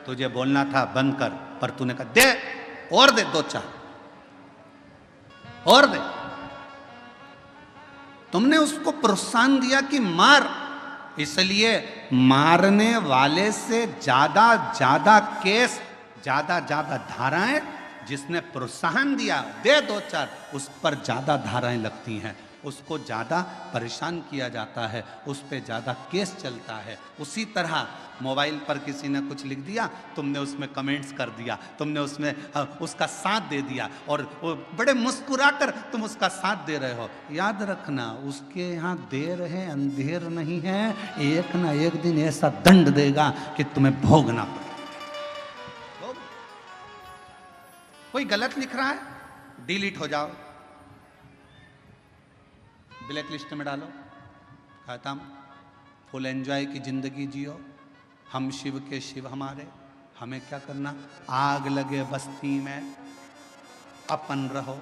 तुझे बोलना था बंद कर, पर तूने कहा दे और दे, दो चार और दे। तुमने उसको प्रोत्साहन दिया कि मार, इसलिए मारने वाले से ज्यादा ज्यादा केस, ज्यादा ज्यादा धाराएं, जिसने प्रोत्साहन दिया दे दो चार, उस पर ज्यादा धाराएं लगती हैं, उसको ज्यादा परेशान किया जाता है, उस पर ज्यादा केस चलता है। उसी तरह मोबाइल पर किसी ने कुछ लिख दिया, तुमने उसमें कमेंट्स कर दिया, तुमने उसमें उसका साथ दे दिया और वो बड़े मुस्कुराकर तुम उसका साथ दे रहे हो। याद रखना, उसके यहाँ देर है अंधेर नहीं है, एक ना एक दिन ऐसा दंड देगा कि तुम्हें भोगना पड़ेगा। कोई गलत लिख रहा है, डिलीट हो जाओ, ब्लैक लिस्ट में डालो, खत्म। फुल एंजॉय की जिंदगी जियो। हम शिव के शिव हमारे, हमें क्या करना? आग लगे बस्ती में अपन रहो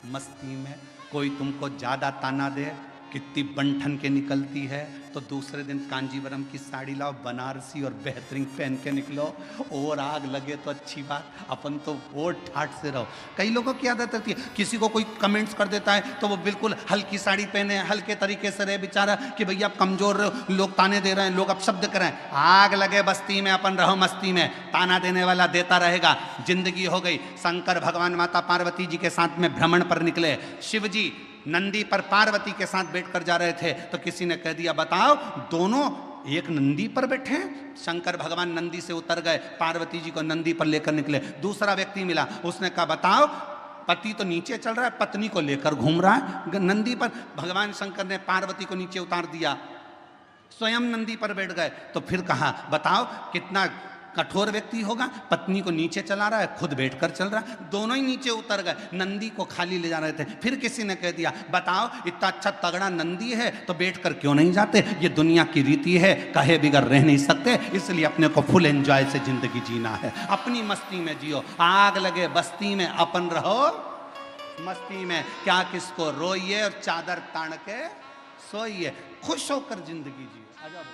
मस्ती में। कोई तुमको ज्यादा ताना दे, कितनी बंठन के निकलती है, तो दूसरे दिन कांजीवरम की साड़ी लाओ बनारसी और बेहतरीन पहन के निकलो। और आग लगे तो अच्छी बात, अपन तो और ठाट से रहो। कई लोगों की आदत रहती है, किसी को कोई कमेंट्स कर देता है तो वो बिल्कुल हल्की साड़ी पहने, हल्के तरीके से रहे बेचारा कि भैया आप कमजोर रहो, लोग ताने दे रहे हैं, लोग अपशब्द कर रहे हैं। आग लगे बस्ती में अपन रहो मस्ती में, ताना देने वाला देता रहेगा। जिंदगी हो गई। शंकर भगवान माता पार्वती जी के साथ में भ्रमण पर निकले, शिव जी नंदी पर पार्वती के साथ बैठकर जा रहे थे, तो किसी ने कह दिया बताओ दोनों एक नंदी पर बैठे हैं? शंकर भगवान नंदी से उतर गए, पार्वती जी को नंदी पर लेकर निकले। दूसरा व्यक्ति मिला, उसने कहा बताओ पति तो नीचे चल रहा है, पत्नी को लेकर घूम रहा है नंदी पर। भगवान शंकर ने पार्वती को नीचे उतार दिया, स्वयं नंदी पर बैठ गए। तो फिर कहा बताओ कितना कठोर व्यक्ति होगा, पत्नी को नीचे चला रहा है, खुद बैठकर चल रहा है। दोनों ही नीचे उतर गए, नंदी को खाली ले जा रहे थे। फिर किसी ने कह दिया बताओ इतना अच्छा तगड़ा नंदी है तो बैठकर क्यों नहीं जाते? ये दुनिया की रीति है, कहे बिगर रह नहीं सकते, इसलिए अपने को फुल एंजॉय से जिंदगी जीना है, अपनी मस्ती में जियो। आग लगे बस्ती में अपन रहो मस्ती में, क्या किसको रोइए और चादर तान के सोइए, खुश होकर जिंदगी जियो। आजाद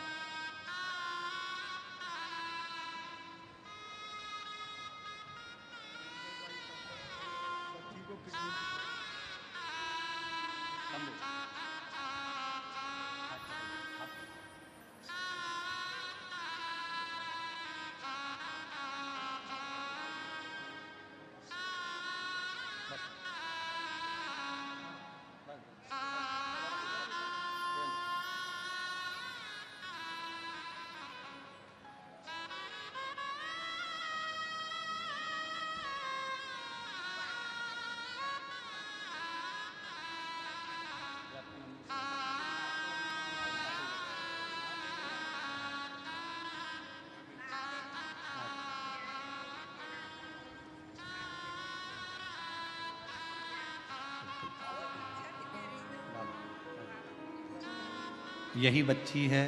यही बच्ची है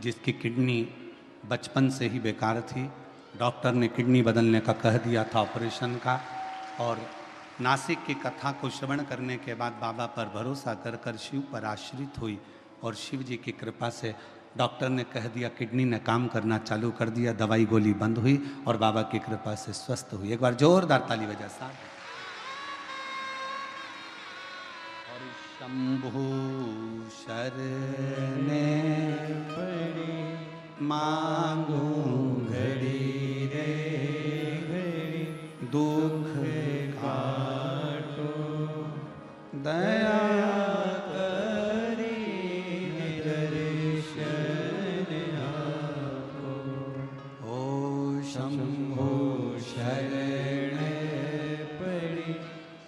जिसकी किडनी बचपन से ही बेकार थी। डॉक्टर ने किडनी बदलने का कह दिया था, ऑपरेशन का। और नासिक की कथा को श्रवण करने के बाद बाबा पर भरोसा कर कर शिव पर आश्रित हुई और शिव जी की कृपा से डॉक्टर ने कह दिया, किडनी ने काम करना चालू कर दिया, दवाई गोली बंद हुई और बाबा की कृपा से स्वस्थ हुई। एक बार जोरदार ताली बजा साहब। और शंभु शरणे पड़ी मांगू घड़ी रे घड़ी दुख काटो दया करी दर्शन आपो। ओ शंभो शरण पड़ी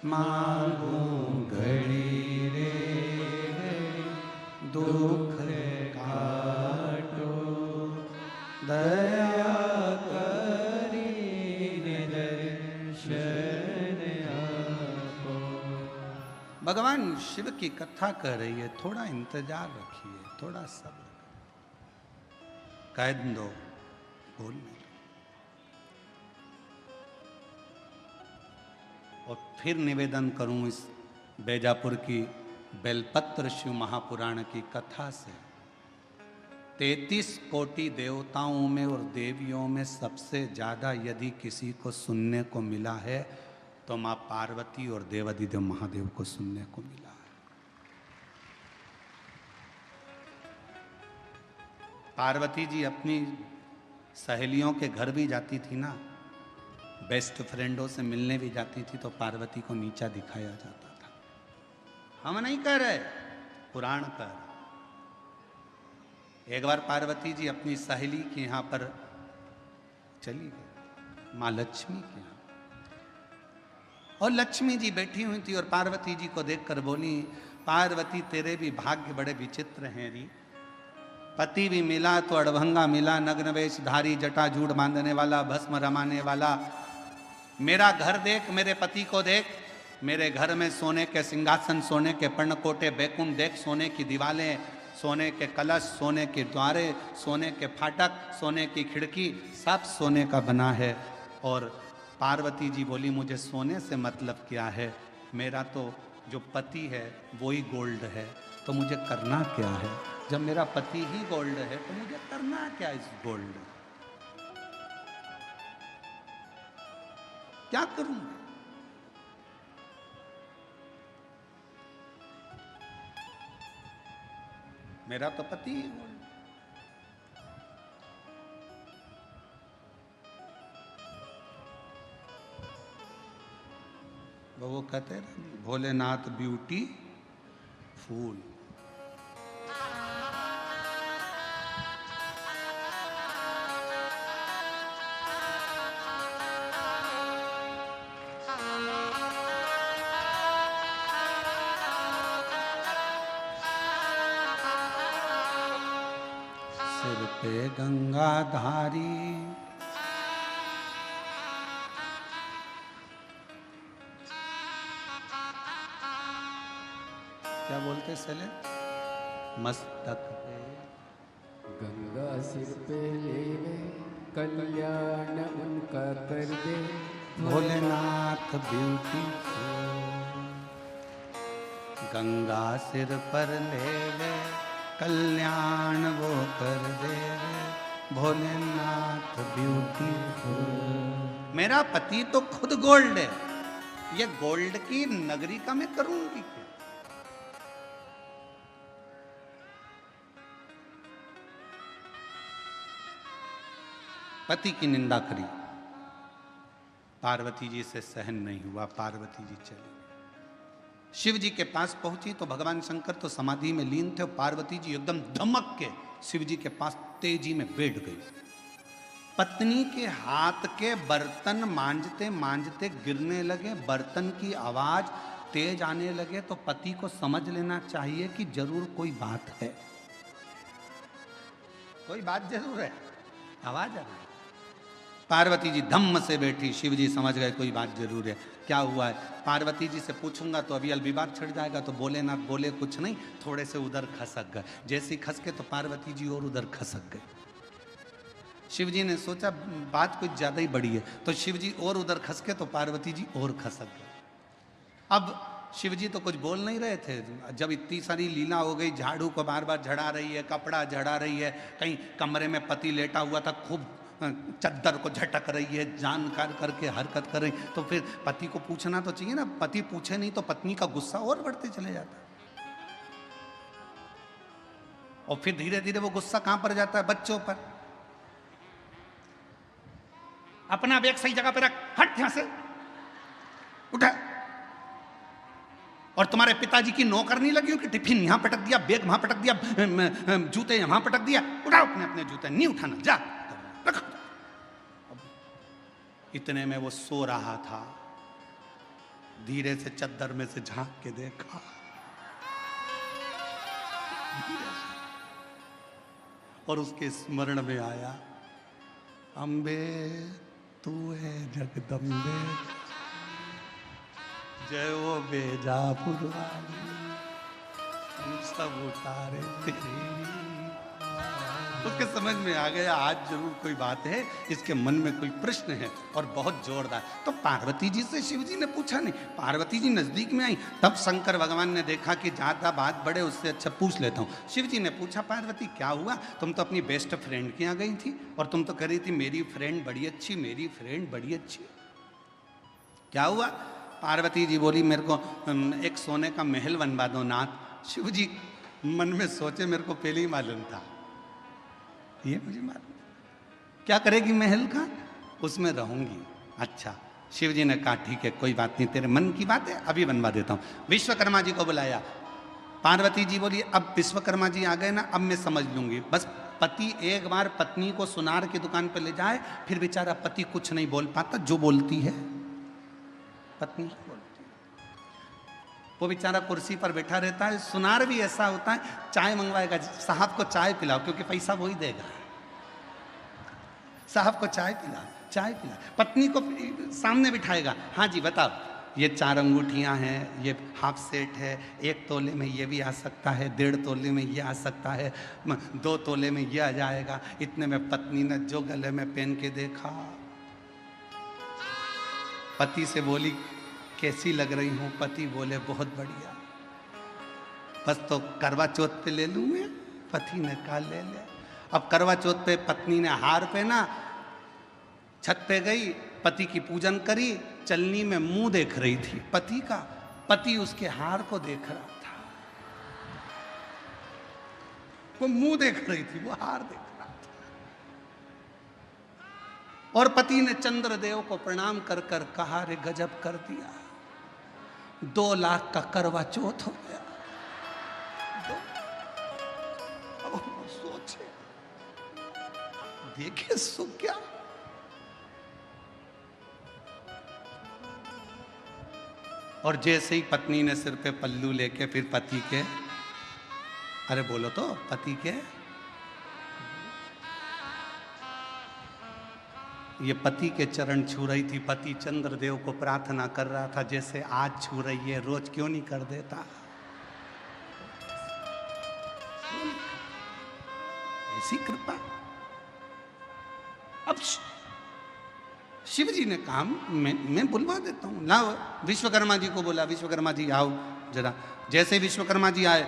मांगू घड़ी रे घड़ी दुख काटो दया करी दर्शन आपो। भगवान शिव की कथा कह रही है, थोड़ा इंतजार रखिए, थोड़ा सब्र कह दो, बोल नहीं। और फिर निवेदन करूं इस बैजापुर की बेलपत्र शिव महापुराण की कथा से। 33 कोटि देवताओं में और देवियों में सबसे ज्यादा यदि किसी को सुनने को मिला है तो मां पार्वती और देवादिदेव महादेव को सुनने को मिला है। पार्वती जी अपनी सहेलियों के घर भी जाती थी ना, बेस्ट फ्रेंडों से मिलने भी जाती थी, तो पार्वती को नीचा दिखाया जाता था। हम नहीं कह रहे, पुराण कह रहे। एक बार पार्वती जी अपनी सहेली के यहां पर चली गई, मां लक्ष्मी के यहां, और लक्ष्मी जी बैठी हुई थी और पार्वती जी को देखकर बोली, पार्वती तेरे भी भाग्य बड़े विचित्र हैं री। पति भी मिला तो अड़भंगा मिला, नग्न वेशधारी, जटाजूड़ बांधने वाला, भस्म रमाने वाला। मेरा घर देख, मेरे पति को देख, मेरे घर में सोने के सिंहासन, सोने के पर्णकोटे, बैकुंठ देख, सोने की दीवारें, सोने के कलश, सोने के द्वारे, सोने के फाटक, सोने की खिड़की, सब सोने का बना है। और पार्वती जी बोली, मुझे सोने से मतलब क्या है, मेरा तो जो पति है वो ही गोल्ड है, तो मुझे करना क्या है? जब मेरा पति ही गोल्ड है तो मुझे करना क्या इस गोल्ड? क्या करूं? मेरा तो पति ही गोल्ड। वो कहते हैं भोलेनाथ ब्यूटी फूल। सिर पे गंगाधारी, क्या बोलते सले, मस्तक पे गंगा सिर पे लेवे, कल्याण उनका कर दे भोलेनाथ ब्यूटी। गंगा सिर पर लेवे, कल्याण वो कर देवे, भोलेनाथ ब्यूटीफुल। मेरा पति तो खुद गोल्ड है, ये गोल्ड की नगरी का मैं करूंगी क्या? पति की निंदा करी, पार्वती जी से सहन नहीं हुआ, पार्वती जी चली। शिव जी के पास पहुंची तो भगवान शंकर तो समाधि में लीन थे, पार्वती जी एकदम धमक के शिव जी के पास तेजी में बैठ गई। पत्नी के हाथ के बर्तन मांजते मांजते गिरने लगे, बर्तन की आवाज तेज आने लगे तो पति को समझ लेना चाहिए कि जरूर कोई बात है, कोई बात जरूर है, आवाज आ रही है। पार्वती जी धम्म से बैठी, शिव जी समझ गए कोई बात जरूर है। क्या हुआ है? पार्वती जी से पूछूंगा तो अभी विवाद छिड़ जाएगा, तो बोले ना बोले कुछ नहीं, थोड़े से उधर खसक गए। जैसे ही खसके तो पार्वती जी और उधर खसक गए। शिव जी ने सोचा बात कुछ ज्यादा ही बड़ी है, तो शिव जी और उधर खसके तो पार्वती जी और खसक गए। अब शिव जी तो कुछ बोल नहीं रहे थे, जब इतनी सारी लीला हो गई, झाड़ू को बार बार झड़ा रही है, कपड़ा झड़ा रही है, कहीं कमरे में पति लेटा हुआ था, खूब चद्दर को झटक रही है, जानकार करके हरकत कर रही, तो फिर पति को पूछना तो चाहिए ना। पति पूछे नहीं तो पत्नी का गुस्सा और बढ़ते चले जाता, और फिर धीरे धीरे वो गुस्सा कहां पर जाता है? बच्चों पर। अपना बैग सही जगह पे रख, हट यहां से, उठा। और तुम्हारे पिताजी की नौकरनी लगी हो कि टिफिन यहां पटक दिया, बैग वहां पटक दिया, जूते यहां पटक दिया, उठाओ अपने अपने जूते, नहीं उठाना, जा रख। इतने में वो सो रहा था, धीरे से चद्दर में से झांक के देखा, और उसके स्मरण में आया, अम्बे तू है जगदम्बे, जय वो बेजापुर वाली, हम सब उतारे तेरी। उसके समझ में आ गया आज जरूर कोई बात है, इसके मन में कोई प्रश्न है और बहुत जोरदार। तो पार्वती जी से शिव जी ने पूछा नहीं, पार्वती जी नजदीक में आई, तब शंकर भगवान ने देखा कि ज्यादा बात बढ़े उससे अच्छा पूछ लेता हूँ। शिव जी ने पूछा, पार्वती क्या हुआ? तुम तो अपनी बेस्ट फ्रेंड के यहाँ गई थी और तुम तो कह रही थी मेरी फ्रेंड बड़ी अच्छी, मेरी फ्रेंड बड़ी अच्छी, क्या हुआ? पार्वती जी बोली, मेरे को एक सोने का महल बनवा दो नाथ। शिव जी मन में सोचे, मेरे को पहले ही मालूम था, ये मुझे मालूम, क्या करेगी महल का? उसमें रहूंगी। अच्छा, शिव जी ने कहा ठीक है, कोई बात नहीं, तेरे मन की बात है, अभी बनवा देता हूं। विश्वकर्मा जी को बुलाया। पार्वती जी बोली, अब विश्वकर्मा जी आ गए ना, अब मैं समझ लूंगी। बस पति एक बार पत्नी को सुनार की दुकान पर ले जाए, फिर बेचारा पति कुछ नहीं बोल पाता, जो बोलती है पत्नी बोलती है। वो बेचारा कुर्सी पर बैठा रहता है। सुनार भी ऐसा होता है, चाय मंगवाएगा, साहब को चाय पिलाओ, क्योंकि पैसा वही देगा, साहब को चाय पिलाओ, चाय पिला। पत्नी को सामने बिठाएगा, हाँ जी बताओ, ये 4 अंगूठियां हैं, ये हाफ सेट है, 1 तोले में ये भी आ सकता है, 1.5 तोले में ये आ सकता है, 2 तोले में ये आ जाएगा। इतने में पत्नी ने जो गले में पहन के देखा, पति से बोली कैसी लग रही हूं? पति बोले बहुत बढ़िया। बस तो करवा चौथ पे ले लूं मैं? पति ने कहा ले ले। अब करवा चौथ पे पत्नी ने हार पहना, छत पे गई, पति की पूजन करी, चलनी में मुंह देख रही थी पति का, पति उसके हार को देख रहा था, वो मुंह देख रही थी, वो हार देख रहा था। और पति ने चंद्रदेव को प्रणाम कर कर कहा, रे गजब कर दिया, 2 लाख का करवा चौथ हो गया। अब सोचे, देखे सुख क्या। और जैसे ही पत्नी ने सिर पे पल्लू लेके फिर पति के, अरे बोलो तो, पति के, ये पति के चरण छू रही थी। पति चंद्रदेव को प्रार्थना कर रहा था, जैसे आज छू रही है, रोज क्यों नहीं कर देता? ऐसी कृपा। अब शिव जी ने कहा, मैं बुलवा देता हूं, ना विश्वकर्मा जी को बोला, विश्वकर्मा जी आओ जरा। जैसे विश्वकर्मा जी आए,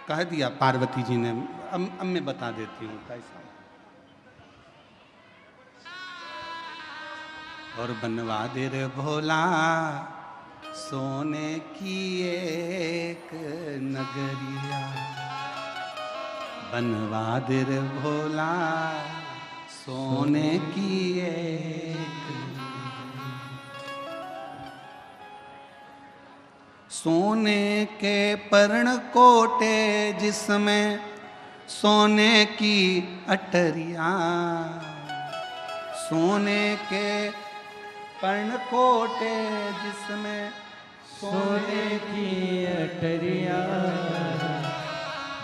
कह दिया पार्वती जी ने, अब मैं बता देती हूँ कैसा। और बनवा दे रे भोला सोने की एक नगरिया, बनवा दे रे भोला सोने की एक, सोने के पर्ण कोटे जिसमें सोने की अटरिया, सोने के पर्ण कोटे जिसमें सोने की अटरिया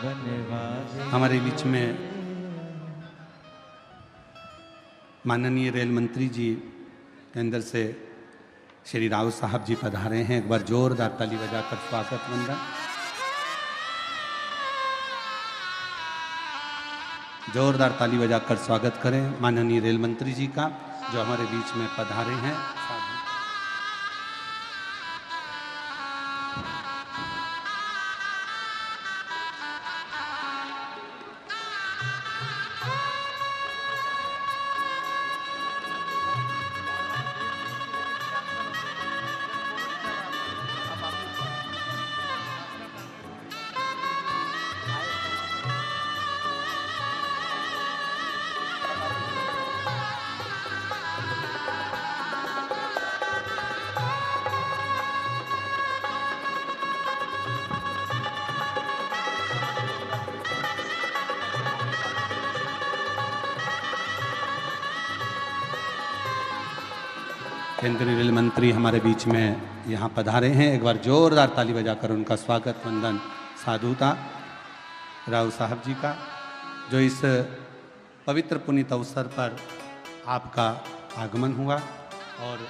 बनवादे। हमारे बीच में माननीय रेल मंत्री जी के अंदर से श्री राव साहब जी पधारे हैं। एक बार जोरदार ताली बजाकर स्वागत वंदन, जोरदार ताली बजाकर स्वागत करें माननीय रेल मंत्री जी का जो हमारे बीच में पधारे हैं। केंद्रीय रेल मंत्री हमारे बीच में यहाँ पधारे हैं। एक बार जोरदार ताली बजाकर उनका स्वागत वंदन साधुता राव साहब जी का, जो इस पवित्र पुनीत अवसर पर आपका आगमन हुआ और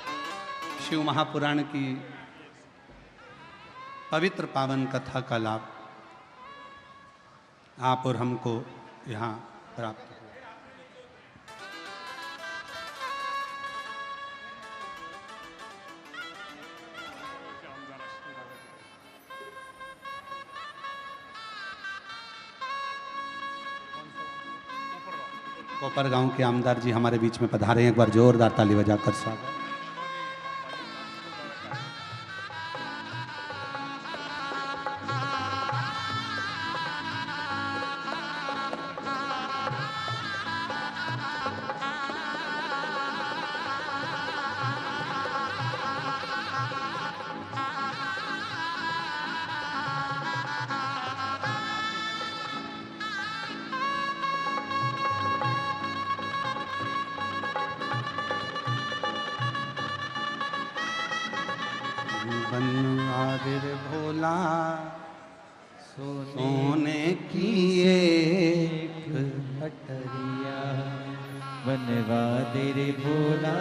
शिव महापुराण की पवित्र पावन कथा का लाभ आप और हमको यहाँ प्राप्त हुआ। कोपर गांव के आमदार जी हमारे बीच में पधारे हैं। एक बार जोरदार ताली बजाकर स्वागत। बनवादिर भोला सोने की एक अटरिया, बनवादे रे भोला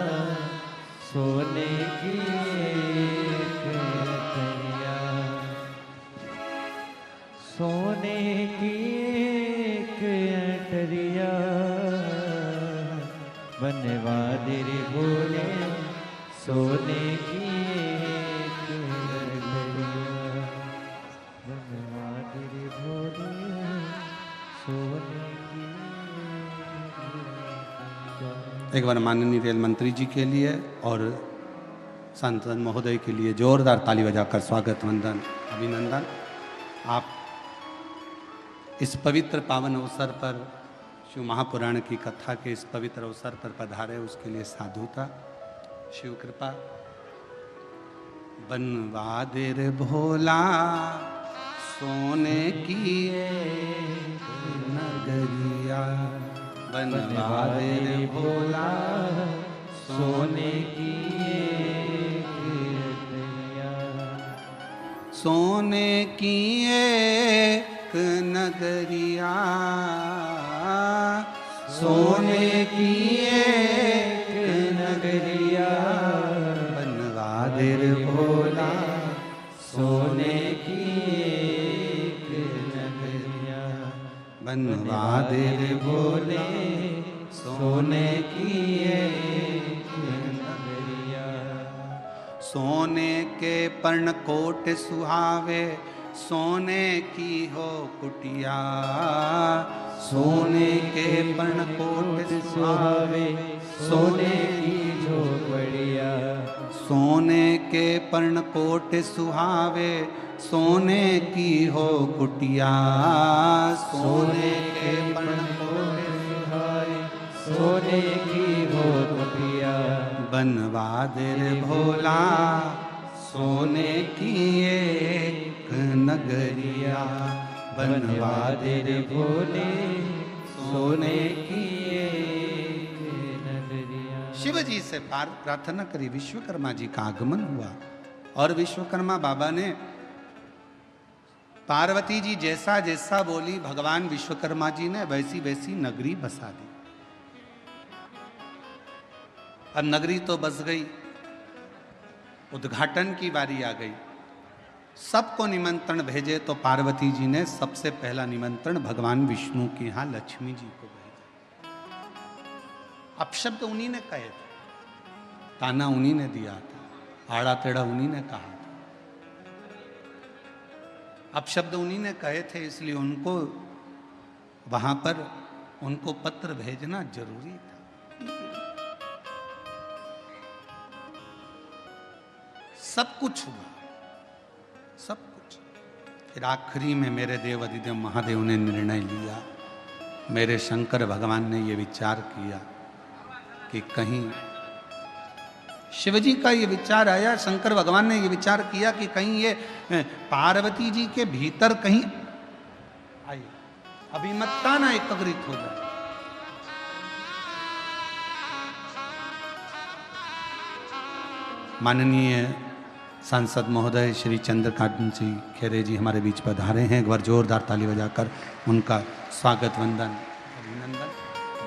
सोने की एक अटरिया, सोने की एक अटरिया, बनवादे रे भोले सोने की एक अटरिया, बनवादे रे भोले सोने की। एक बार माननीय रेल मंत्री जी के लिए और सांसद महोदय के लिए जोरदार ताली बजाकर स्वागत वंदन अभिनंदन। आप इस पवित्र पावन अवसर पर शिव महापुराण की कथा के इस पवित्र अवसर पर पधारे, उसके लिए साधुता शिव कृपा। बनवादे रे भोला सोने की एक नगरिया, बनवादे रे भोला सोने की एक अटरिया, सोने की एक नगरिया, सोने की एक नगरिया, बनवादे रे भोला सोने की एक नगरिया, बनवादे रे भोले सोने की एक नगरिया। सोने के पर्णकोट सुहावे सोने की हो कुटिया, सोने के पर्णकोट सुहावे सोने की झोपड़िया, सोने के पर्णकोट सुहावे सोने की हो कुटिया, सोने के पर्णकोट सुहावे सोने की हो कुटिया, बनवा दे रे भोला सोने की एक नगरिया, बनवा दे रे भोले सोने की एक नगरिया। शिव जी से प्रार्थना करी, विश्वकर्मा जी का आगमन हुआ और विश्वकर्मा बाबा ने पार्वती जी जैसा जैसा बोली, भगवान विश्वकर्मा जी ने वैसी वैसी नगरी बसा दी। अब नगरी तो बस गई, उद्घाटन की बारी आ गई। सबको निमंत्रण भेजे तो पार्वती जी ने सबसे पहला निमंत्रण भगवान विष्णु के यहाँ लक्ष्मी जी को भेजा। अपशब्द उन्हीं ने कहे थे, ताना उन्हीं ने दिया था, आड़ा टेढ़ा उन्हीं ने कहा था, अपशब्द उन्हीं ने कहे थे, इसलिए उनको वहां पर उनको पत्र भेजना जरूरी था। सब कुछ हुआ, सब कुछ। फिर आखिरी में मेरे देव अधिदेव महादेव ने निर्णय लिया, मेरे शंकर भगवान ने ये विचार किया कि कहीं, शिवजी का ये विचार आया, शंकर भगवान ने ये विचार किया कि कहीं ये पार्वती जी के भीतर कहीं आई अभिमत्ता ना एकत्रित हो जाए। माननीय सांसद महोदय श्री चंद्रकांत जी खेरे जी हमारे बीच पधारे हैं। एक बार जोरदार ताली बजाकर उनका स्वागत वंदन अभिनंदन।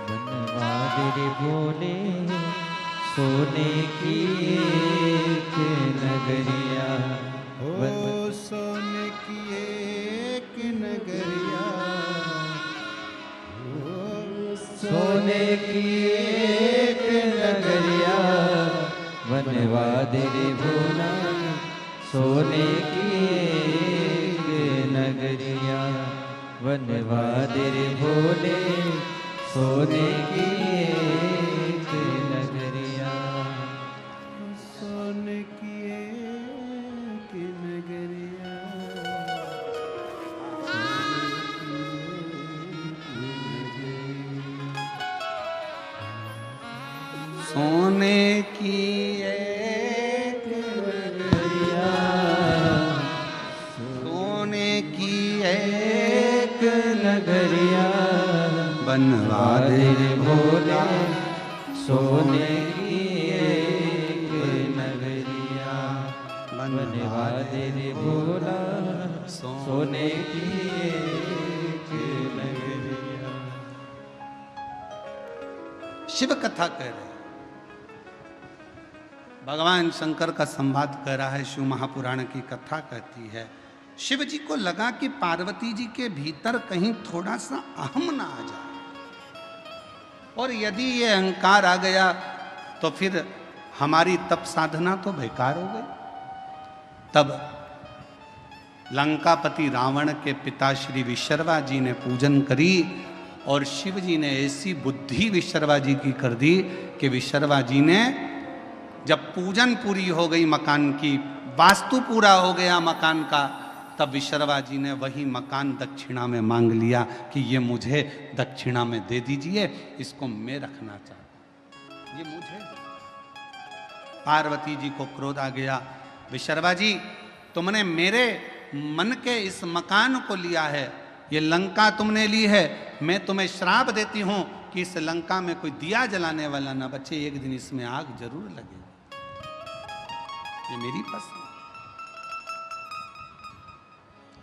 बनवा दे रे भोले सोने की एक नगरिया, ओ सोने की एक नगरिया, सोने की एक नगरिया, बनवा दे रे भोला सोने की एक नगरिया, बनवा दे रे भोले सोने की एक नगरिया, सोने की एक नगरिया, सोने की एक नगरिया, सोने की एक नगरिया, बनवा दे रे भोला सोने की एक नगरिया, बनवा दे रे भोला सोने की एक नगरिया। शिव कथा कह रहे हैं, भगवान शंकर का संवाद कर रहा है, शिव महापुराण की कथा कहती है। शिव जी को लगा कि पार्वती जी के भीतर कहीं थोड़ा सा अहम ना आ जाए, और यदि ये अहंकार आ गया तो फिर हमारी तप साधना तो बेकार हो गई। तब लंकापति रावण के पिता श्री विशर्वा जी ने पूजन करी, और शिव जी ने ऐसी बुद्धि विशर्वा जी की कर दी कि विशर्वा जी ने जब पूजन पूरी हो गई, मकान की वास्तु पूरा हो गया मकान का, तब विशर्वा जी ने वही मकान दक्षिणा में मांग लिया कि ये मुझे दक्षिणा में दे दीजिए, इसको मैं रखना चाहता हूं, ये मुझे। पार्वती जी को क्रोध आ गया, विशर्वा जी तुमने मेरे मन के इस मकान को लिया है, ये लंका तुमने ली है, मैं तुम्हें श्राप देती हूं कि इस लंका में कोई दिया जलाने वाला ना बचे, एक दिन इसमें आग जरूर लगेगी, ये मेरी पसंद।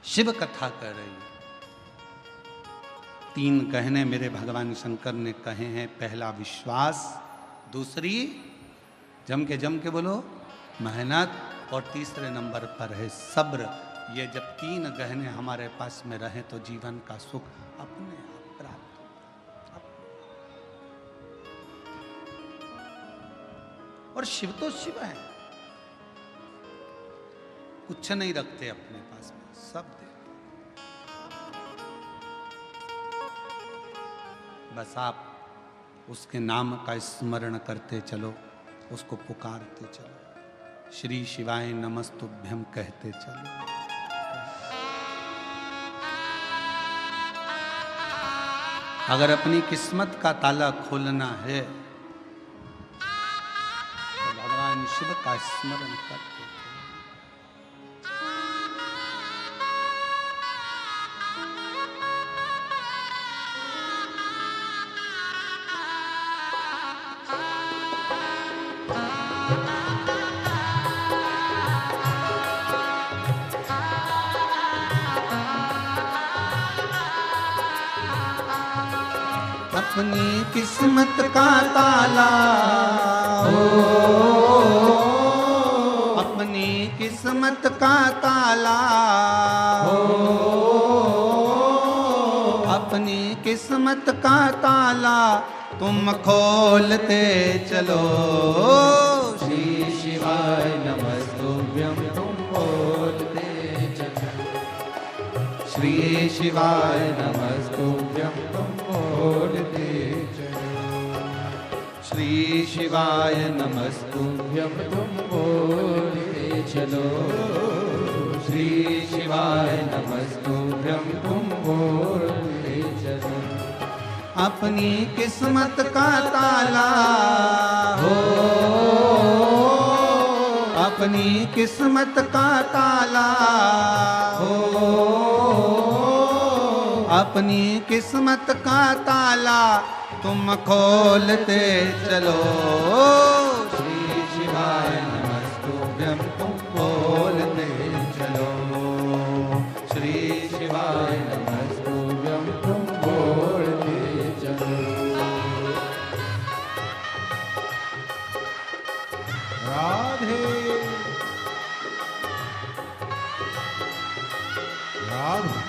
शिव कथा कर रही है। 3 कहने मेरे भगवान शंकर ने कहे हैं। पहला विश्वास, दूसरी जम के बोलो मेहनत, और तीसरे नंबर पर है सब्र। ये जब 3 गहने हमारे पास में रहे तो जीवन का सुख अपने आप प्राप्त होता। और शिव तो शिव है, कुछ नहीं रखते अपने पास में, सब देते। बस आप उसके नाम का स्मरण करते चलो, उसको पुकारते चलो, श्री शिवाय नमस्तुभ्यम कहते चलो। अगर अपनी किस्मत का ताला खोलना है तो भगवान शिव का स्मरण करते थे। अपनी किस्मत का ताला हो, अपनी किस्मत का ताला हो, अपनी किस्मत का ताला तुम खोलते चलो। श्री शिवाय नमस्तुभ्यं तुम बोलते चलो। श्री शिवाय नमस्तुभ्यं तुम बोलते चलो। श्री शिवाय नमस्तुभ्यं तुम बोलते चलो। श्री शिवाय नमस्तुभ्यं तुम बोलते चलो। अपनी किस्मत का ताला हो, अपनी किस्मत का ताला हो, अपनी किस्मत का ताला तुम खोलते चलो। श्री शिवाय नमस्तुभ्यं तुम बोलते चलो। श्री शिवाय नमस्तुभ्यं तुम बोलते चलो। राधे राधे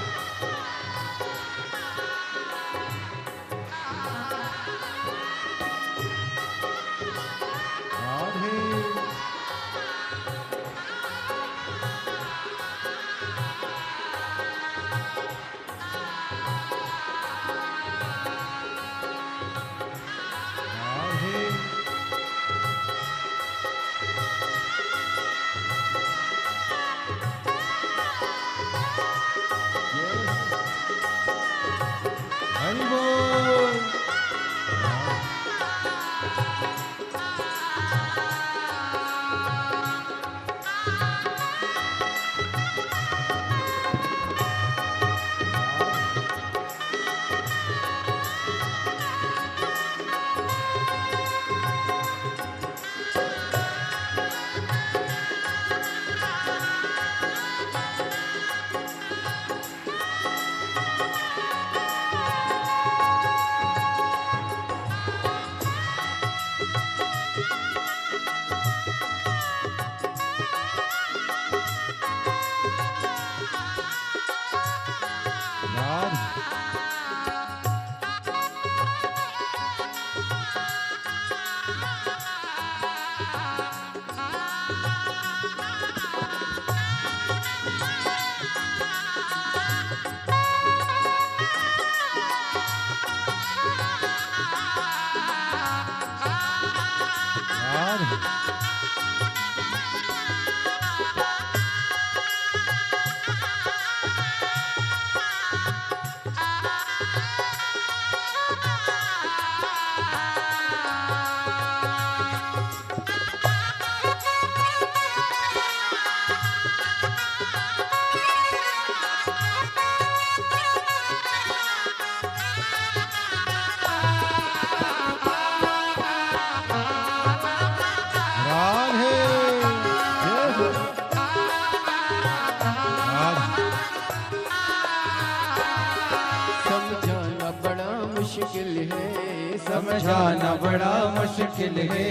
समझाना बड़ा मुश्किल है।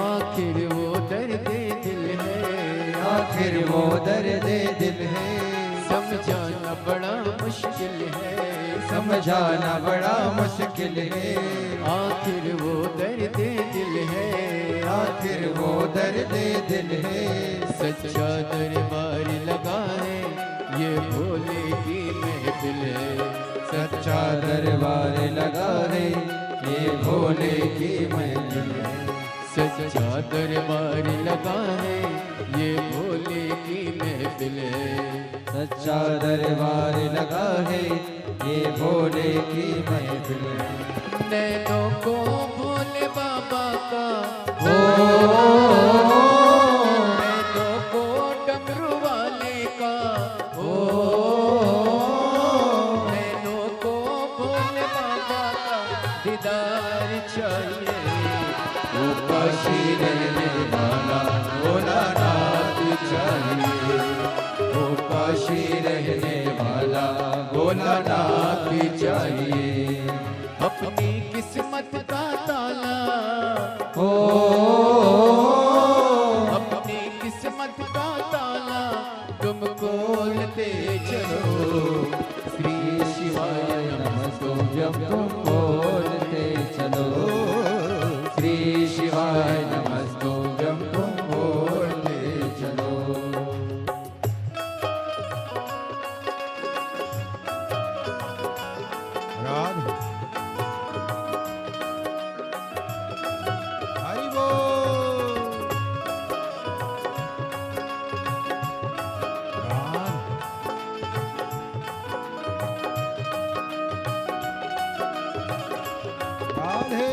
आखिर वो दर्द दिल है। आखिर वो दर्द दिल है। समझाना बड़ा मुश्किल है। समझाना बड़ा मुश्किल है। आखिर वो दर्द दिल है। आखिर वो दर्द दिल है। सच्चा दरबार लगा है ये भोले की महफिल है। सच्चा दरबार लगा है ये भोले की महफिल है। सच्चा दरबार लगा है ये भोले की महफिल है। सच्चा दरबार लगा है ये भोले की महफिल है। नैनों को भोले बाबा का हो, नैनों को डमरू वाले का हो, नैनों को भोले बाबा का दीदार चाहिए। वो काशी रहने वाला भोलानाथ चाहिए, वो काशी रहने वाला भोलानाथ चाहिए। अपनी किस्मत का ताला हो, अपनी किस्मत का ताला तुम खोलते चलो। श्री शिवाय नमस्तुभ्यं तुम बोलते चलो, श्री शिवाय नमस्तुभ्यं तुम बोलते चलो। राधे हरि बोल। राधे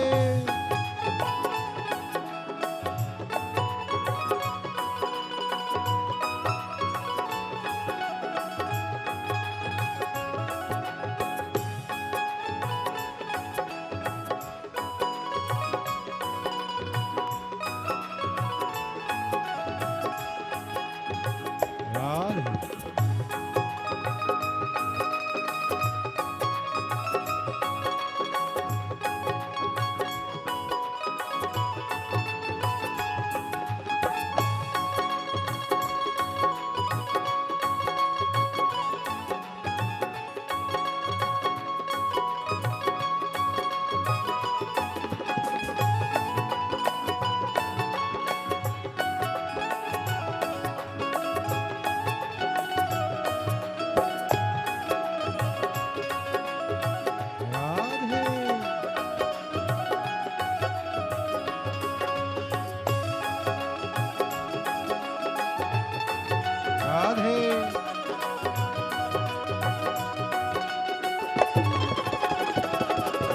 राधे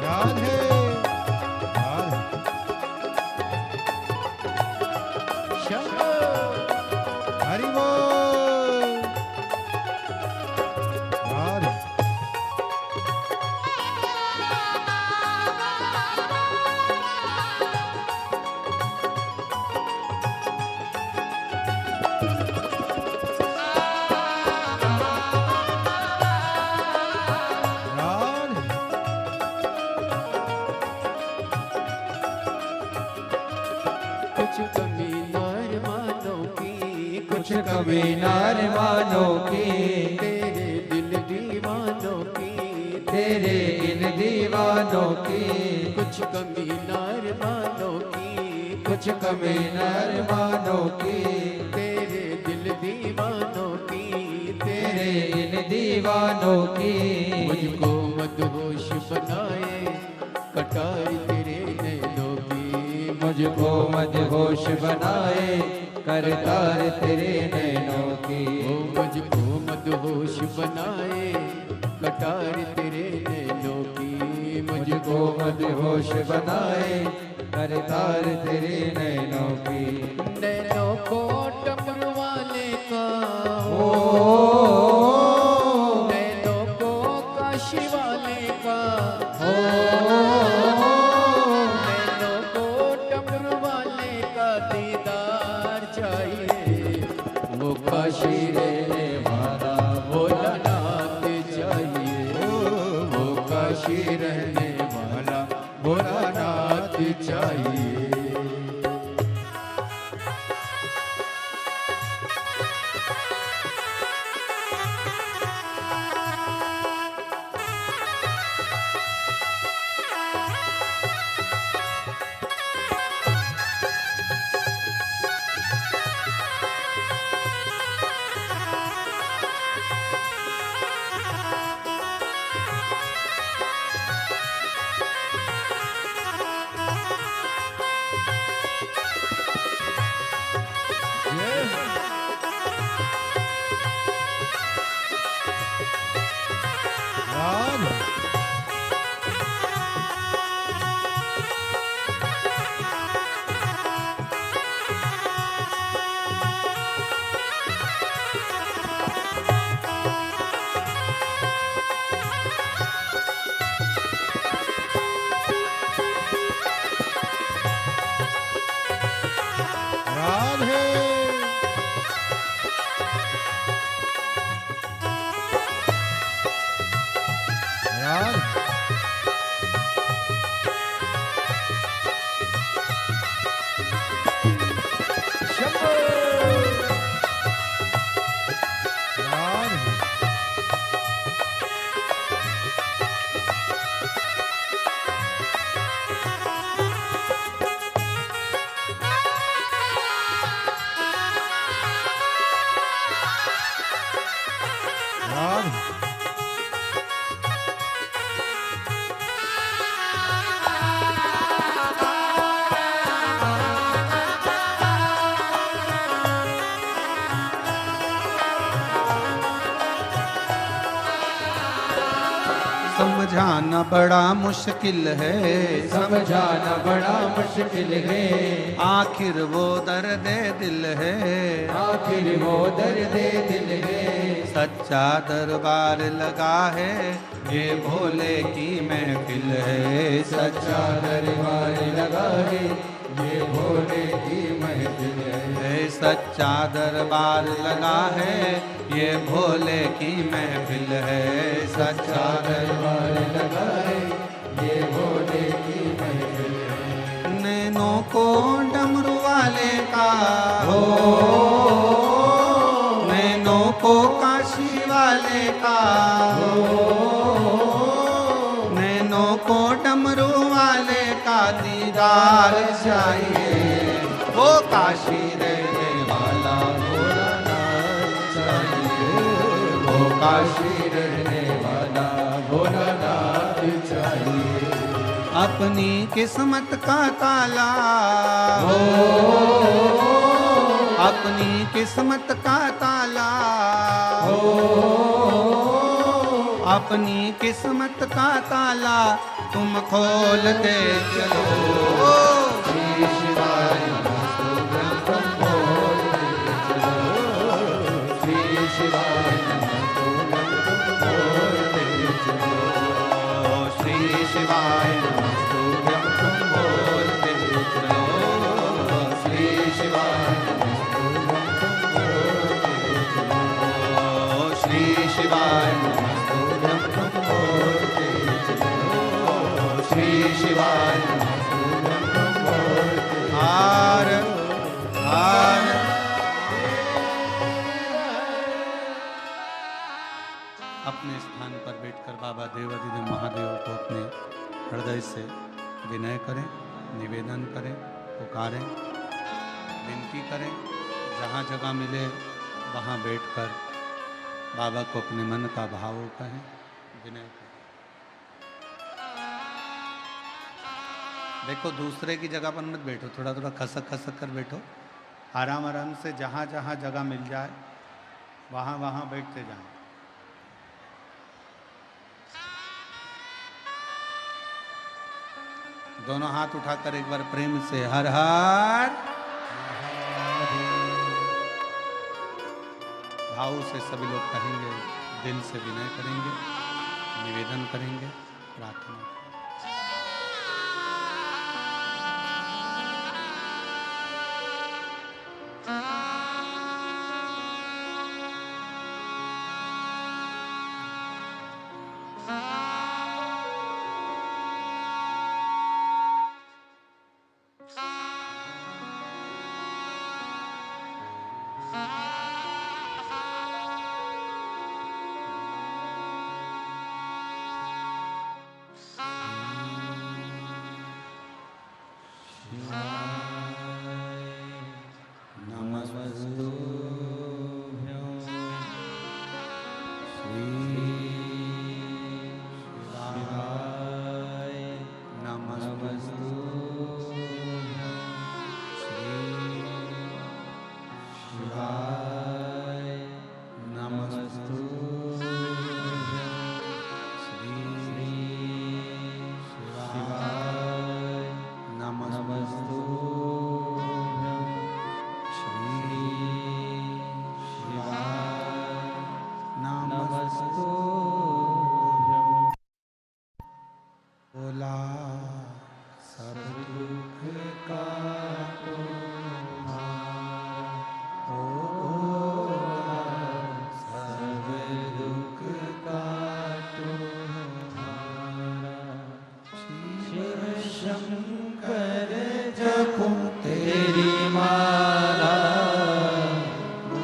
राधे राधे राधे हरि बोल। राधे राधे कुछ कमी नार मानो की, कुछ कभी नार मानो की, तेरे दिल दीवानों की, तेरे इन दीवानों की, कुछ कमी नार मानो की, कुछ कभी नार मानो की, तेरे दिल दीवानों की, तेरे इन दीवानों की। मुझको मदहोश बनाए कटार तेरे नैनों की, मुझको मदहोश बनाए करतार तेरे नैनों की, ओ मुझको मदहोश बनाए कटार तेरे नैनों की, मुझको मदहोश बनाए करतार तेरे नैनों की। नैनों को डमरू वाले का ओ नैनों को काशी वाले का ओ नैनों को डमरू वाले का दीदार चाहिए। वो काशी रहने वाला भोलानाथ चाहिए, वो काशी रहने वाला भोलानाथ चाहिए। राधे राधे समझाना बड़ा मुश्किल है, समझाना बड़ा मुश्किल है, आखिर वो दर्द दिल है, आखिर वो दर्द दिल है। सच्चा दरबार लगा है, ये भोले की महफिल है। सच्चा दरबार लगा है, ये भोले की महफिल है। सच्चा दरबार लगा है, ये भोले की महफिल है। सच्चा दरबार लगा है, ये भोले की महफिल है। नैनों को डमरू वाले का हो, नैनों को काशी वाले का हो, नैनों को डमरू वाले का दीदार चाहिए। वो काशी रहने वाला भोलानाथ चाहिए, वो काशी रहने वाला भोलानाथ चाहिए। अपनी किस्मत का ताला हो, अपनी किस्मत का ताला हो, अपनी किस्मत का ताला तुम खोल के चलो। श्री शिवाय नमस्तुभ्यं बोलते चलो, श्री शिवाय नमस्तुभ्यं बोलते चलो, श्री शिवाय नमस्तुभ्यं बोलते चलो, श्री शिवाय नमस्तुभ्यं बोलते चलो, श्री शिवाय नमस्तुभ्यं बोलते चलो, श्री शिवाय नमस्तुभ्यं बोलते। हार हार अपने स्थान पर बैठकर बाबा देवाधिदेव महादेव को अपने हृदय से विनय करें, निवेदन करें, पुकारें, विनती करें। जहाँ जगह मिले वहाँ बैठकर बाबा को अपने मन का भाव कहें, विनय करें। देखो दूसरे की जगह पर मत बैठो, थोड़ा थोड़ा खसक खसक कर बैठो। आराम आराम से जहाँ जहाँ जगह मिल जाए वहाँ वहाँ बैठते जाएं। दोनों हाथ उठाकर एक बार प्रेम से हर हर भाव से सभी लोग कहेंगे, दिल से विनय करेंगे, निवेदन करेंगे, प्रार्थना करेंगे।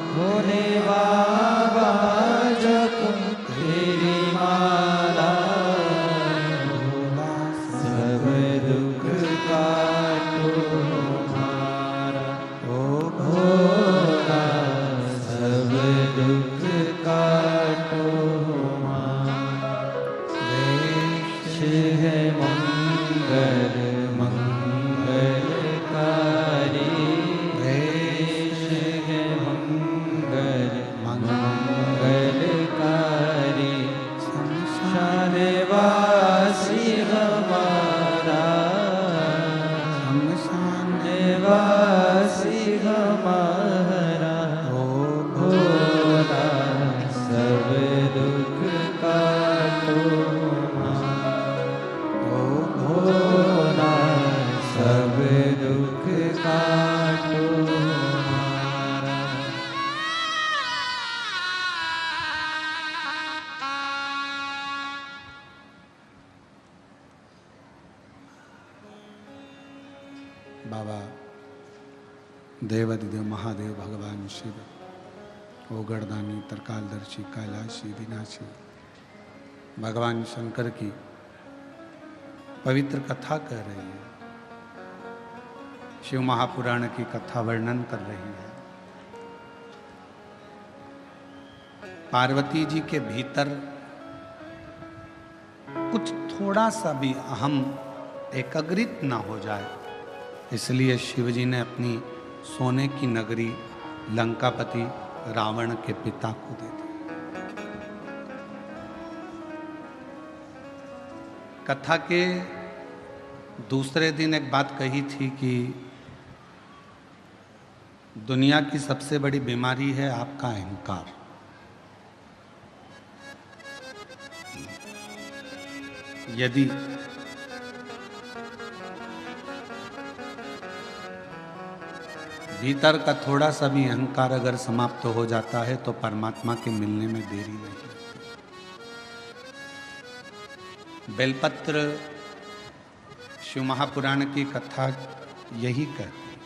भोले बाबा बाबा देवाधिदेव महादेव भगवान शिव, ओगरदानी, तरकालदर्शी, कैलाशी, विनाशी भगवान शंकर की पवित्र कथा कह रही है, शिव महापुराण की कथा वर्णन कर रही है। पार्वती जी के भीतर कुछ थोड़ा सा भी अहम एकाग्रित ना हो जाए, इसलिए शिव जी ने अपनी सोने की नगरी लंकापति रावण के पिता को दे दी। कथा के दूसरे दिन एक बात कही थी कि दुनिया की सबसे बड़ी बीमारी है आपका अहंकार। यदि भीतर का थोड़ा सा भी अहंकार अगर समाप्त हो जाता है तो परमात्मा के मिलने में देरी नहीं। बेलपत्र शिव महापुराण की कथा यही कहती है।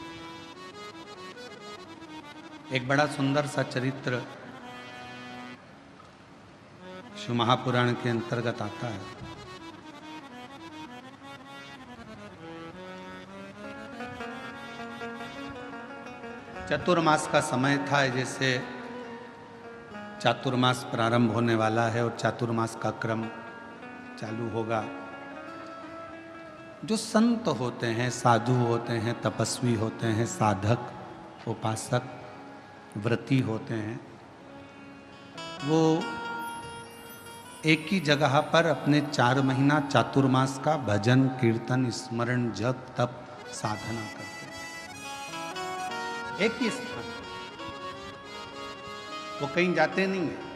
एक बड़ा सुंदर सा चरित्र शिव महापुराण के अंतर्गत आता है। चतुर्मास का समय था, जैसे चातुर्मास प्रारंभ होने वाला है और चातुर्मास का क्रम चालू होगा। जो संत होते हैं, साधु होते हैं, तपस्वी होते हैं, साधक, उपासक, व्रती होते हैं, वो एक ही जगह पर अपने 4 महीना चातुर्मास का भजन, कीर्तन, स्मरण, जप, तप, साधना करते हैं। एक ही स्थान, वो कहीं जाते नहीं है।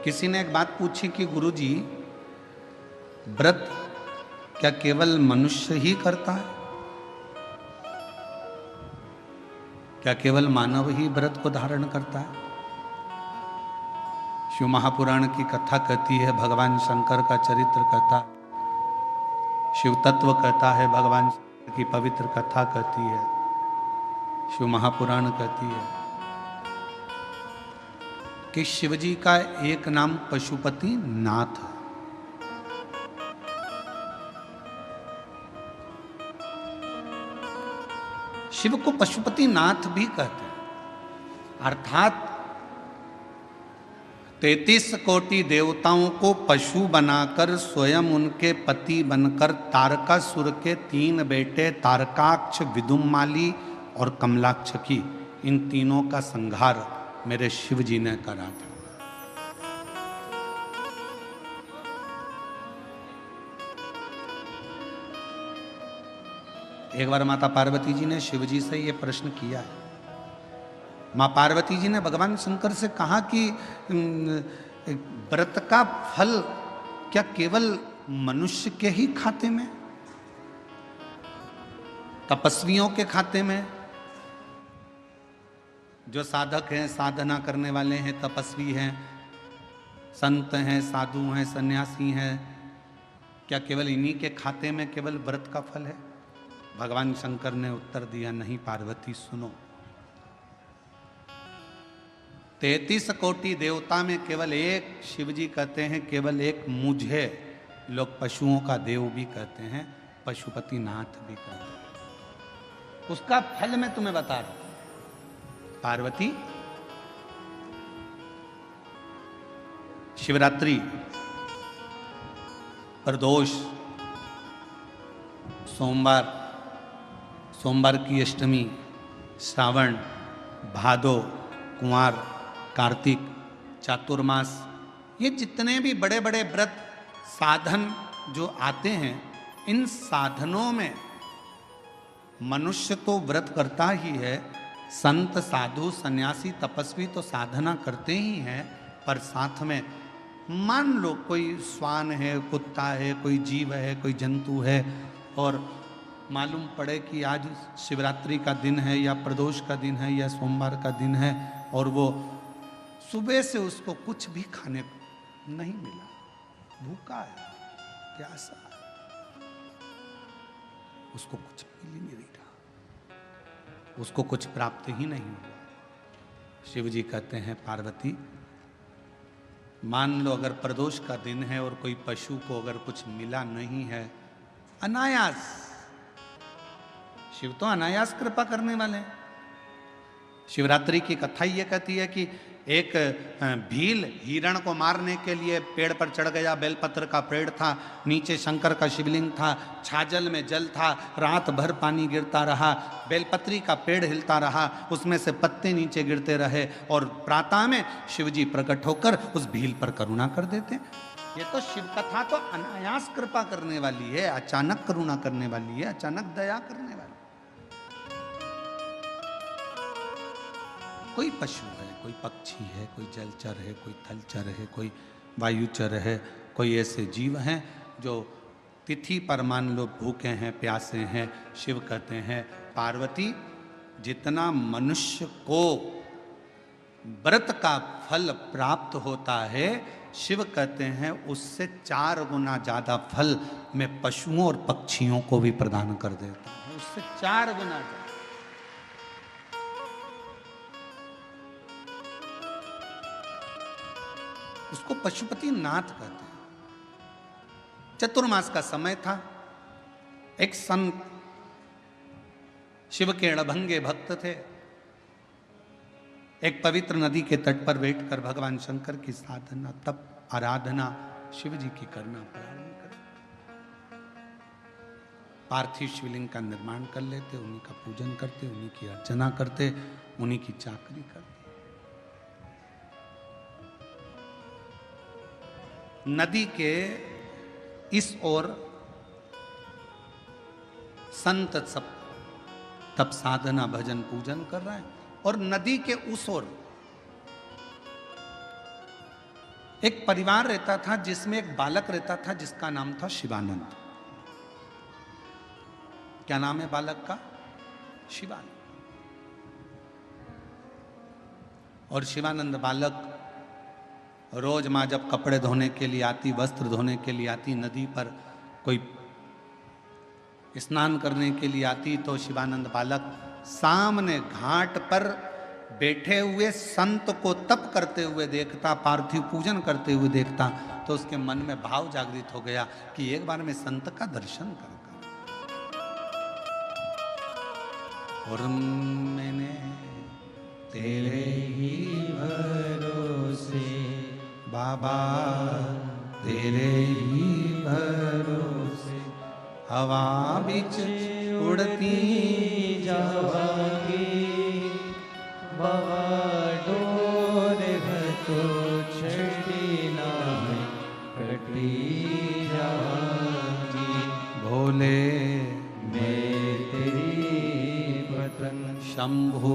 किसी ने एक बात पूछी कि गुरुजी, व्रत क्या केवल मनुष्य ही करता है? क्या केवल मानव ही व्रत को धारण करता है? शिव महापुराण की कथा कहती है, भगवान शंकर का चरित्र कहता, शिव तत्व कहता है, भगवान शंकर की पवित्र कथा कहती है, शिव महापुराण कहती है कि शिव जी का एक नाम पशुपति नाथ है। शिव को पशुपति नाथ भी कहते हैं, अर्थात 33 कोटि देवताओं को पशु बनाकर स्वयं उनके पति बनकर तारकासुर के 3 बेटे तारकाक्ष, विदुम्माली और कमलाक्ष की, इन तीनों का संहार मेरे शिव जी ने करा था। एक बार माता पार्वती जी ने शिव जी से यह प्रश्न किया है। माँ पार्वती जी ने भगवान शंकर से कहा कि व्रत का फल क्या केवल मनुष्य के ही खाते में, तपस्वियों के खाते में? जो साधक हैं, साधना करने वाले हैं, तपस्वी हैं, संत हैं, साधु हैं, सन्यासी हैं, क्या केवल इन्हीं के खाते में केवल व्रत का फल है? भगवान शंकर ने उत्तर दिया, नहीं पार्वती सुनो, 33 कोटि देवता में केवल एक, शिव जी कहते हैं केवल एक मुझे लोग पशुओं का देव भी कहते हैं, पशुपति नाथ भी कहते हैं। उसका फल मैं तुम्हें बता रहा हूं। पार्वती, शिवरात्रि, प्रदोष, सोमवार की अष्टमी, श्रावण, भादो, कुंवार, कार्तिक, चातुर्मास, ये जितने भी बड़े बड़े व्रत साधन जो आते हैं, इन साधनों में मनुष्य तो व्रत करता ही है, संत, साधु, सन्यासी, तपस्वी तो साधना करते ही हैं, पर साथ में मान लो कोई श्वान है, कुत्ता है, कोई जीव है, कोई जंतु है, और मालूम पड़े कि आज शिवरात्रि का दिन है या प्रदोष का दिन है या सोमवार का दिन है, और वो सुबह से उसको कुछ भी खाने को नहीं मिला, भूखा है, प्यासा है, उसको कुछ मिल ही नहीं रहा, उसको कुछ प्राप्त ही नहीं हुआ। शिव जी कहते हैं पार्वती, मान लो अगर प्रदोष का दिन है और कोई पशु को अगर कुछ मिला नहीं है, अनायास, शिव तो अनायास कृपा करने वाले हैं। शिवरात्रि की कथा ये कहती है कि एक भील हिरण को मारने के लिए पेड़ पर चढ़ गया, बेलपत्र का पेड़ था, नीचे शंकर का शिवलिंग था, छाजल में जल था, रात भर पानी गिरता रहा, बेलपत्री का पेड़ हिलता रहा, उसमें से पत्ते नीचे गिरते रहे, और प्रातः में शिवजी प्रकट होकर उस भील पर करुणा कर देते। ये तो शिव कथा तो अनायास कृपा करने वाली है, अचानक करुणा करने वाली है, अचानक दया करने वाली। कोई पशु है, कोई पक्षी है, कोई जलचर है, कोई थलचर है, कोई वायुचर है, कोई ऐसे जीव हैं जो तिथि पर मान लो भूखे हैं, प्यासे हैं, शिव कहते हैं पार्वती जितना मनुष्य को व्रत का फल प्राप्त होता है, शिव कहते हैं उससे 4 गुना ज्यादा फल मैं पशुओं और पक्षियों को भी प्रदान कर देता हूं, उससे 4 गुना ज्यादा। उसको पशुपति नाथ कहते हैं। चतुर्मास का समय था, एक संत शिव के अड़भंगे भक्त थे, एक पवित्र नदी के तट पर बैठकर भगवान शंकर की साधना, तप, आराधना शिव जी की करना प्रारंभ कर, पार्थिव शिवलिंग का निर्माण कर लेते, उन्हीं का पूजन करते, उन्हीं की अर्चना करते, उन्हीं की चाकरी करते। नदी के इस ओर संत सब तप साधना भजन पूजन कर रहे हैं, और नदी के उस ओर एक परिवार रहता था जिसमें एक बालक रहता था जिसका नाम था शिवानंद। क्या नाम है बालक का? शिवानंद। और शिवानंद बालक रोज माँ जब कपड़े धोने के लिए आती, वस्त्र धोने के लिए आती, नदी पर कोई स्नान करने के लिए आती, तो शिवानंद बालक सामने घाट पर बैठे हुए संत को तप करते हुए देखता, पार्थिव पूजन करते हुए देखता, तो उसके मन में भाव जागृत हो गया कि एक बार मैं संत का दर्शन कर। और मैंने तेरे ही भरोसे बाबा, तेरे ही भरोसे हवा बिच उड़ती जावांगी, बाबा डोर तो छड़ी ना कटी जावांगी, भोले मैं तेरी पतन, शंभू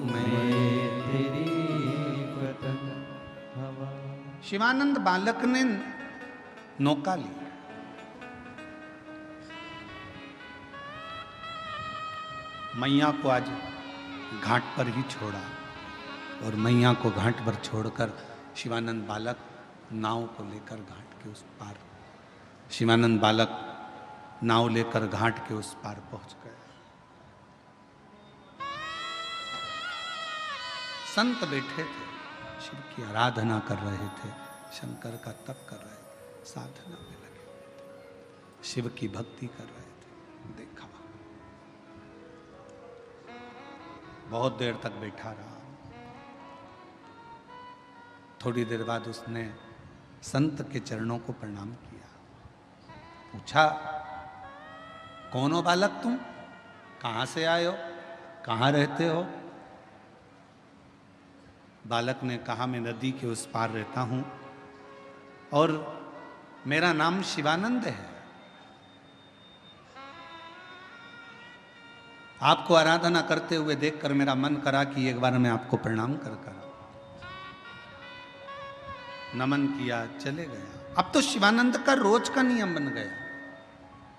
मैं तेरी पतन हवा। शिवानंद बालक ने नौका ली, मैया को आज घाट पर ही छोड़ा, और मैया को घाट पर छोड़कर शिवानंद बालक नाव को लेकर घाट के उस पार, शिवानंद बालक नाव लेकर घाट के उस पार पहुंच गया। संत बैठे थे, शिव की आराधना कर रहे थे, शंकर का तप कर रहे थे, साधना में लगे थे, शिव की भक्ति कर रहे थे। देखा बहुत देर तक बैठा रहा, थोड़ी देर बाद उसने संत के चरणों को प्रणाम किया, पूछा कौन हो बालक तुम, कहां से आए हो, कहां रहते हो? बालक ने कहा मैं नदी के उस पार रहता हूं और मेरा नाम शिवानंद है। आपको आराधना करते हुए देखकर मेरा मन करा कि एक बार मैं आपको प्रणाम कर नमन किया, चले गया। अब तो शिवानंद का रोज का नियम बन गया।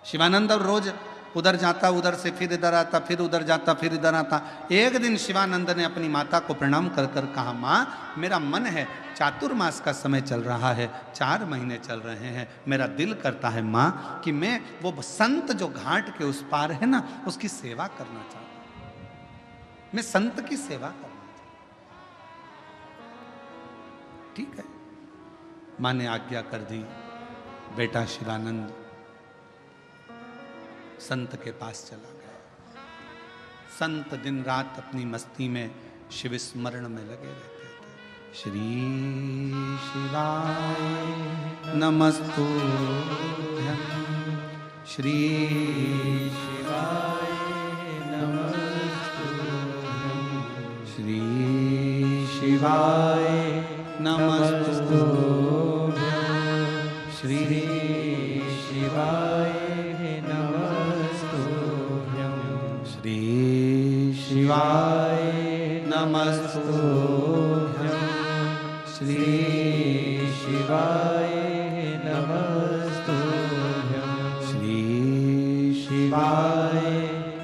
शिवानंद अब रोज उधर जाता, उधर से फिर इधर आता, फिर उधर जाता, फिर इधर आता। एक दिन शिवानंद ने अपनी माता को प्रणाम कर कर कहा, माँ मेरा मन है, चातुर्मास का समय चल रहा है, 4 महीने चल रहे हैं, मेरा दिल करता है माँ कि मैं वो संत जो घाट के उस पार है ना, उसकी सेवा करना चाहता हूँ, मैं संत की सेवा करना चाहता हूँ। ठीक है, माँ ने आज्ञा कर दी। बेटा शिवानंद संत के पास चला गया। संत दिन रात अपनी मस्ती में शिव स्मरण में लगे रहते थे। श्री शिवाय नमस्तुभ्यं, श्री शिवाय नमस्तुभ्यं, श्री शिवाय नमस्तुभ्यं, श्री शिवाय श्री शिवाय नमस्तुभ्यं, श्री शिवाय नमस्तुभ्यं, श्री शिवाय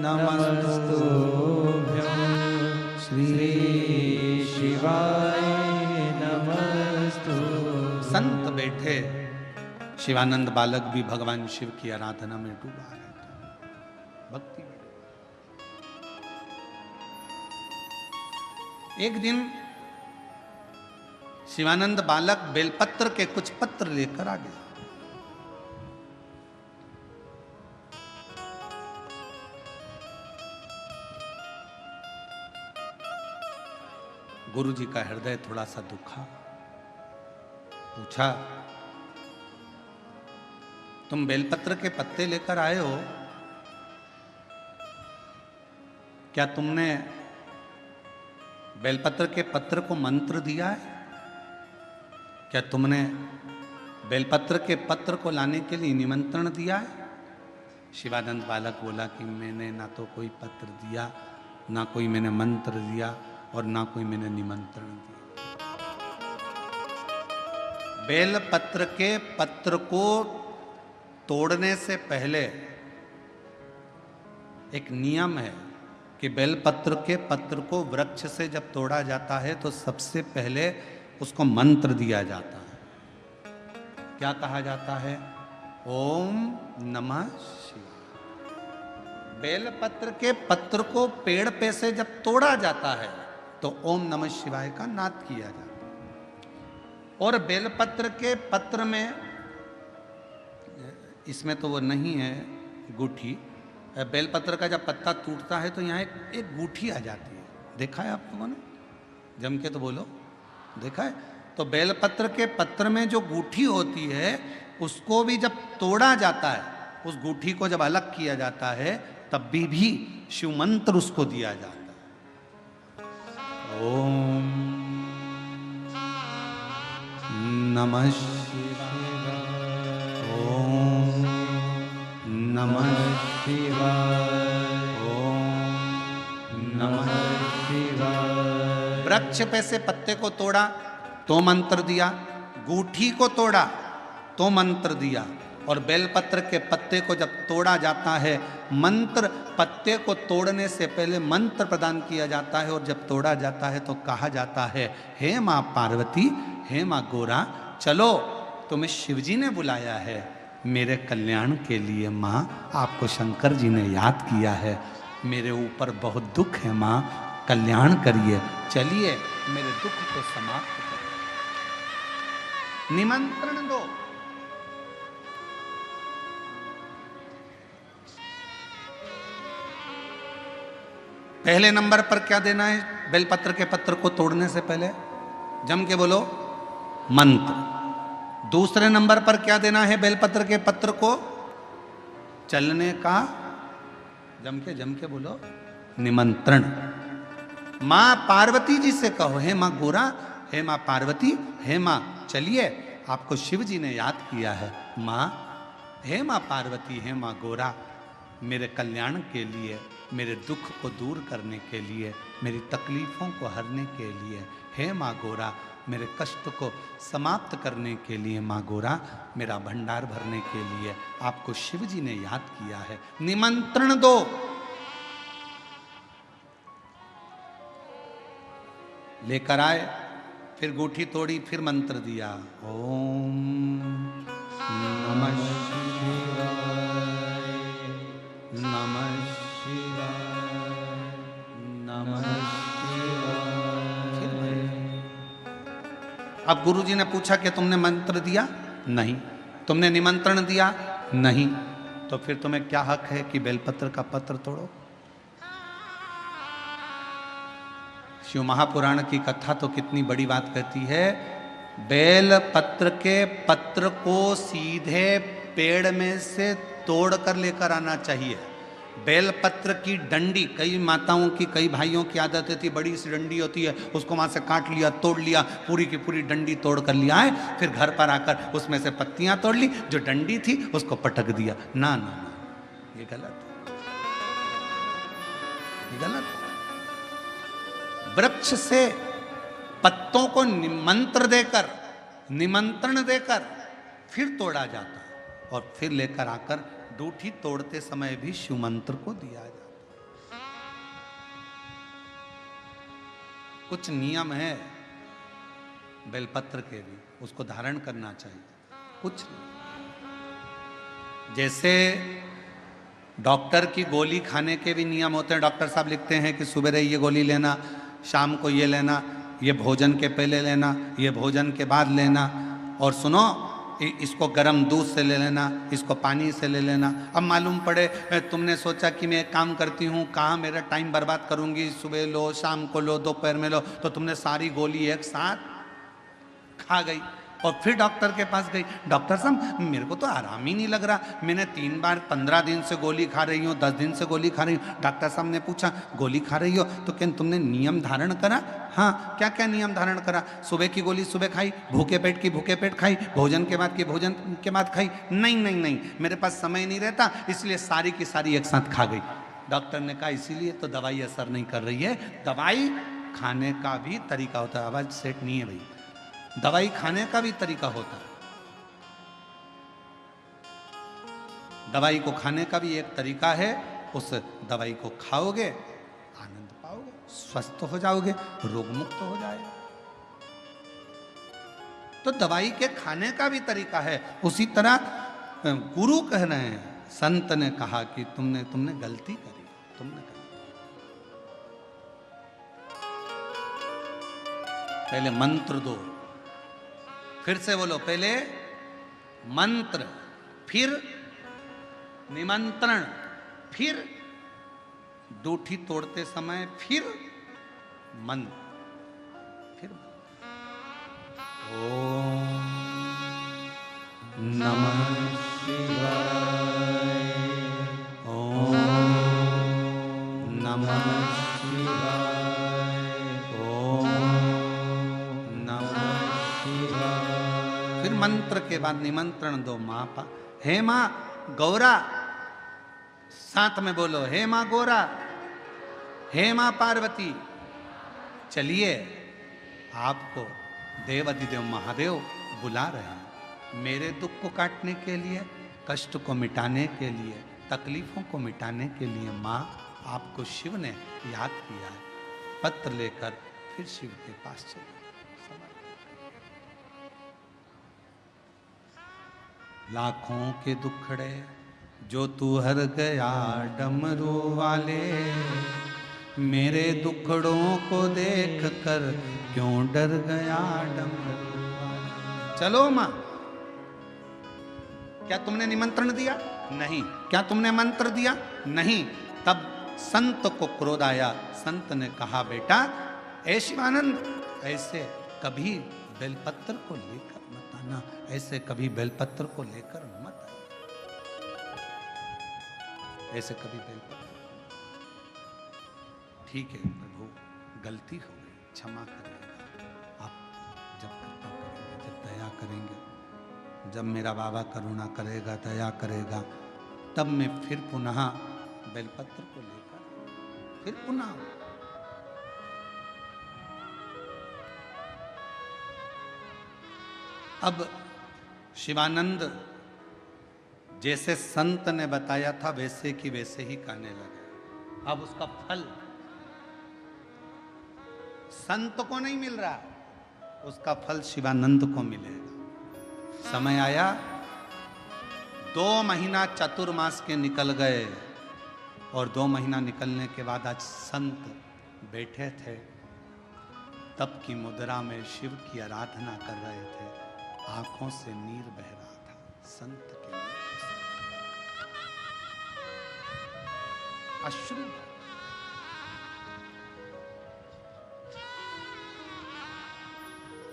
नमस्तुभ्यं, श्री शिवाय नमस्तुभ्यं। संत बैठे, शिवानंद बालक भी भगवान शिव की आराधना में डूबा रहता, भक्ति में। एक दिन शिवानंद बालक बेलपत्र के कुछ पत्र लेकर आ गया। गुरुजी का हृदय थोड़ा सा दुखा। पूछा, तुम बेलपत्र के पत्ते लेकर आए हो, क्या तुमने बेलपत्र के पत्र को मंत्र दिया है? क्या तुमने बेलपत्र के पत्र को लाने के लिए निमंत्रण दिया है? शिवानंद बालक बोला कि मैंने ना तो कोई पत्र दिया, ना कोई मैंने मंत्र दिया, और ना कोई मैंने निमंत्रण दिया। बेलपत्र के पत्र को तोड़ने से पहले एक नियम है कि बेलपत्र के पत्र को वृक्ष से जब तोड़ा जाता है तो सबसे पहले उसको मंत्र दिया जाता है। क्या कहा जाता है? ओम नमः शिवाय। बेलपत्र के पत्र को पेड़ पे से जब तोड़ा जाता है तो ओम नमः शिवाय का नाद किया जाता है। और बेलपत्र के पत्र में, इसमें तो वो नहीं है गूठी, बेलपत्र का जब पत्ता टूटता है तो यहाँ एक गूठी आ जाती है। देखा है आप लोगों ने? जम के तो बोलो, देखा है? तो बेलपत्र के पत्र में जो गूठी होती है उसको भी जब तोड़ा जाता है, उस गूठी को जब अलग किया जाता है, तब भी शिव मंत्र उसको दिया जाता है। ओम नमः शिवाय, ओम नमः शिवाय, ओम नमः शिवाय। वृक्ष पे से पत्ते को तोड़ा तो मंत्र दिया, गूठी को तोड़ा तो मंत्र दिया, और बेलपत्र के पत्ते को जब तोड़ा जाता है, मंत्र पत्ते को तोड़ने से पहले मंत्र प्रदान किया जाता है, और जब तोड़ा जाता है तो कहा जाता है, हे माँ पार्वती, हे माँ गोरा, चलो तुम्हें शिवजी ने बुलाया है मेरे कल्याण के लिए। माँ, आपको शंकर जी ने याद किया है, मेरे ऊपर बहुत दुख है माँ, कल्याण करिए, चलिए मेरे दुख को समाप्त करो, निमंत्रण दो। पहले नंबर पर क्या देना है बेलपत्र के पत्र को तोड़ने से पहले? जम के बोलो, मंत्र। दूसरे नंबर पर क्या देना है बेलपत्र के पत्र को चलने का? जम के बोलो, निमंत्रण। माँ पार्वती जी से कहो, हे माँ गोरा, हे माँ पार्वती, हे माँ चलिए, आपको शिव जी ने याद किया है। माँ, हे माँ पार्वती, हे माँ गोरा, मेरे कल्याण के लिए मेरे दुख को दूर करने के लिए, मेरी तकलीफ़ों को हरने के लिए, हे माँ गोरा मेरे कष्ट को समाप्त करने के लिए, माँ गोरा मेरा भंडार भरने के लिए आपको शिव जी ने याद किया है, निमंत्रण दो। लेकर आए, फिर गूठी तोड़ी, फिर मंत्र दिया, ओम नमः शिवाय, नमः शिवाय, नमः शिवाय। अब गुरुजी ने पूछा कि तुमने मंत्र दिया? नहीं। तुमने निमंत्रण दिया? नहीं। तो फिर तुम्हें क्या हक है कि बेलपत्र का पत्र तोड़ो? शिव महापुराण की कथा तो कितनी बड़ी बात कहती है, बेल पत्र के पत्र को सीधे पेड़ में से तोड़ कर लेकर आना चाहिए। बेल पत्र की डंडी, कई माताओं की, कई भाइयों की आदत होती, बड़ी सी डंडी होती है, उसको वहां से काट लिया, तोड़ लिया, पूरी की पूरी डंडी तोड़ कर लिया है, फिर घर पर आकर उसमें से पत्तियां तोड़ ली, जो डंडी थी उसको पटक दिया। ना ना ना, ये गलत है, ये गलत है। वृक्ष से पत्तों को निमंत्रण देकर फिर तोड़ा जाता, और फिर लेकर आकर डूठी तोड़ते समय भी शिव मंत्र को दिया जाता। कुछ नियम है बेलपत्र के भी, उसको धारण करना चाहिए। कुछ जैसे डॉक्टर की गोली खाने के भी नियम होते हैं। डॉक्टर साहब लिखते हैं कि सुबह ये गोली लेना, शाम को ये लेना, ये भोजन के पहले लेना, ये भोजन के बाद लेना, और सुनो इसको गर्म दूध से ले लेना, इसको पानी से ले लेना। अब मालूम पड़े तुमने सोचा कि मैं एक काम करती हूँ, कहाँ मेरा टाइम बर्बाद करूँगी, सुबह लो, शाम को लो, दोपहर में लो, तो तुमने सारी गोली एक साथ खा गई। और फिर डॉक्टर के पास गई, डॉक्टर साहब मेरे को तो आराम ही नहीं लग रहा, मैंने 3 बार 15 दिन से गोली खा रही हूँ, 10 दिन से गोली खा रही हूँ। डॉक्टर साहब ने पूछा गोली खा रही हो तो क्या तुमने नियम धारण करा? हाँ। क्या क्या नियम धारण करा? सुबह की गोली सुबह खाई, भूखे पेट की भूखे पेट खाई, भोजन के बाद की भोजन के बाद खाई? नहीं नहीं नहीं, मेरे पास समय नहीं रहता, इसलिए सारी की सारी एक साथ खा गई। डॉक्टर ने कहा इसीलिए तो दवाई असर नहीं कर रही है। दवाई खाने का भी तरीका होता है। आवाज सेट नहीं है भाई। दवाई खाने का भी तरीका होता है। दवाई को खाने का भी एक तरीका है। उस दवाई को खाओगे, आनंद पाओगे, स्वस्थ हो जाओगे, रोग मुक्त हो जाएगा। तो दवाई के खाने का भी तरीका है। उसी तरह गुरु कह रहे हैं, संत ने कहा कि तुमने गलती करी, तुमने करी। पहले मंत्र दो, फिर से बोलो, पहले मंत्र, फिर निमंत्रण, फिर डूठी तोड़ते समय फिर मंत्र, फिर ओम नमः शिवाय, ओम नमः शिवाय, ओम नमः शिवाय। फिर मंत्र के बाद निमंत्रण दो। माँ पा, हे माँ गौरा, साथ में बोलो, हे माँ गौरा, हे माँ पार्वती, चलिए आपको देव अधिदेव महादेव बुला रहे हैं। मेरे दुख को काटने के लिए, कष्ट को मिटाने के लिए, तकलीफों को मिटाने के लिए माँ आपको शिव ने याद किया है। पत्र लेकर फिर शिव के पास चले। लाखों के दुखड़े जो तू हर गया डमरू वाले, मेरे दुखड़ों को देख कर क्यों डर गया डमरू वाले। चलो माँ, क्या तुमने निमंत्रण दिया? नहीं। क्या तुमने मंत्र दिया? नहीं। तब संत को क्रोध आया। संत ने कहा, बेटा ऐ शिवानंद, ऐसे कभी बेलपत्र को लेकर मत आना, ऐसे कभी बेलपत्र को लेकर मत आना, ऐसे कभी बेलपत्र। ठीक है प्रभु, गलती हो गई, क्षमा करिएगा। आप जब कृपा करेंगे, जब दया करेंगे, जब मेरा बाबा करुणा करेगा, दया करेगा, तब मैं फिर पुनः बेलपत्र को लेकर फिर पुनः। अब शिवानंद जैसे संत ने बताया था वैसे की वैसे ही कहने लगे। अब उसका फल संत को नहीं मिल रहा, उसका फल शिवानंद को मिलेगा। समय आया, 2 महीना चतुर्मास के निकल गए और 2 महीना निकलने के बाद आज संत बैठे थे, तप की मुद्रा में शिव की आराधना कर रहे थे। आंखों से नीर बह रहा था संत के मुख से, अश्रु।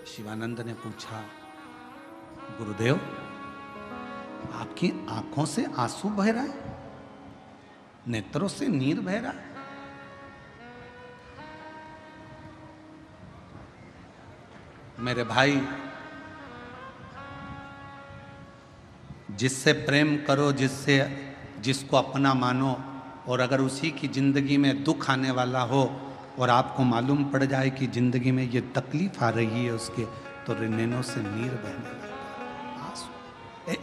शिवानंद ने पूछा, गुरुदेव आपकी आंखों से आंसू बह रहा है, नेत्रों से नीर बह रहा है? मेरे भाई, जिससे प्रेम करो, जिसको अपना मानो, और अगर उसी की जिंदगी में दुख आने वाला हो और आपको मालूम पड़ जाए कि जिंदगी में ये तकलीफ आ रही है उसके, तो नैनों से नीर बहने लगता, आंसू।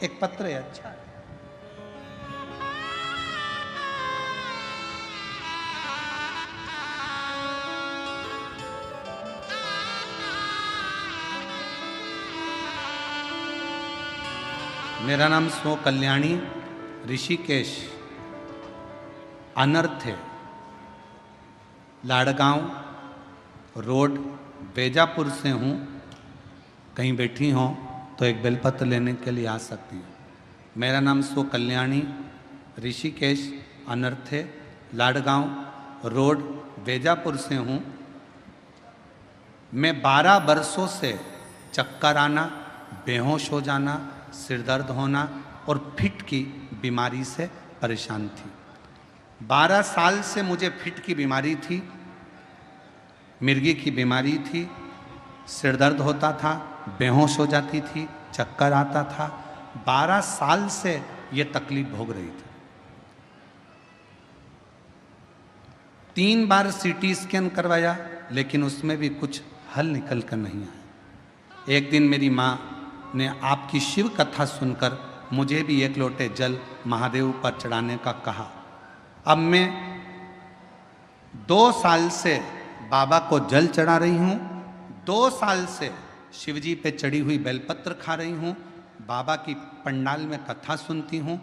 एक पत्र है, अच्छा है। मेरा नाम स्व कल्याणी, ऋषिकेश, अनर्थ है, लाड़गांव रोड, बेजापुर से हूँ। कहीं बैठी हो तो एक बेलपत्र लेने के लिए आ सकती हूँ। मेरा नाम स्व कल्याणी, ऋषिकेश, अनर्थ है, लाड़गांव रोड, बेजापुर से हूँ। मैं 12 वर्षों से चक्कर आना, बेहोश हो जाना, सिर दर्द होना और फिट की बीमारी से परेशान थी। 12 साल से मुझे फिट की बीमारी थी, मिर्गी की बीमारी थी, सिर दर्द होता था, बेहोश हो जाती थी, चक्कर आता था। 12 साल से ये तकलीफ भोग रही थी। 3 बार सीटी स्कैन करवाया, लेकिन उसमें भी कुछ हल निकल कर नहीं आया। एक दिन मेरी माँ ने आपकी शिव कथा सुनकर मुझे भी 1 लोटे जल महादेव पर चढ़ाने का कहा। अब मैं 2 साल से बाबा को जल चढ़ा रही हूँ, 2 साल से शिवजी पे चढ़ी हुई बेलपत्र खा रही हूँ, बाबा की पंडाल में कथा सुनती हूँ,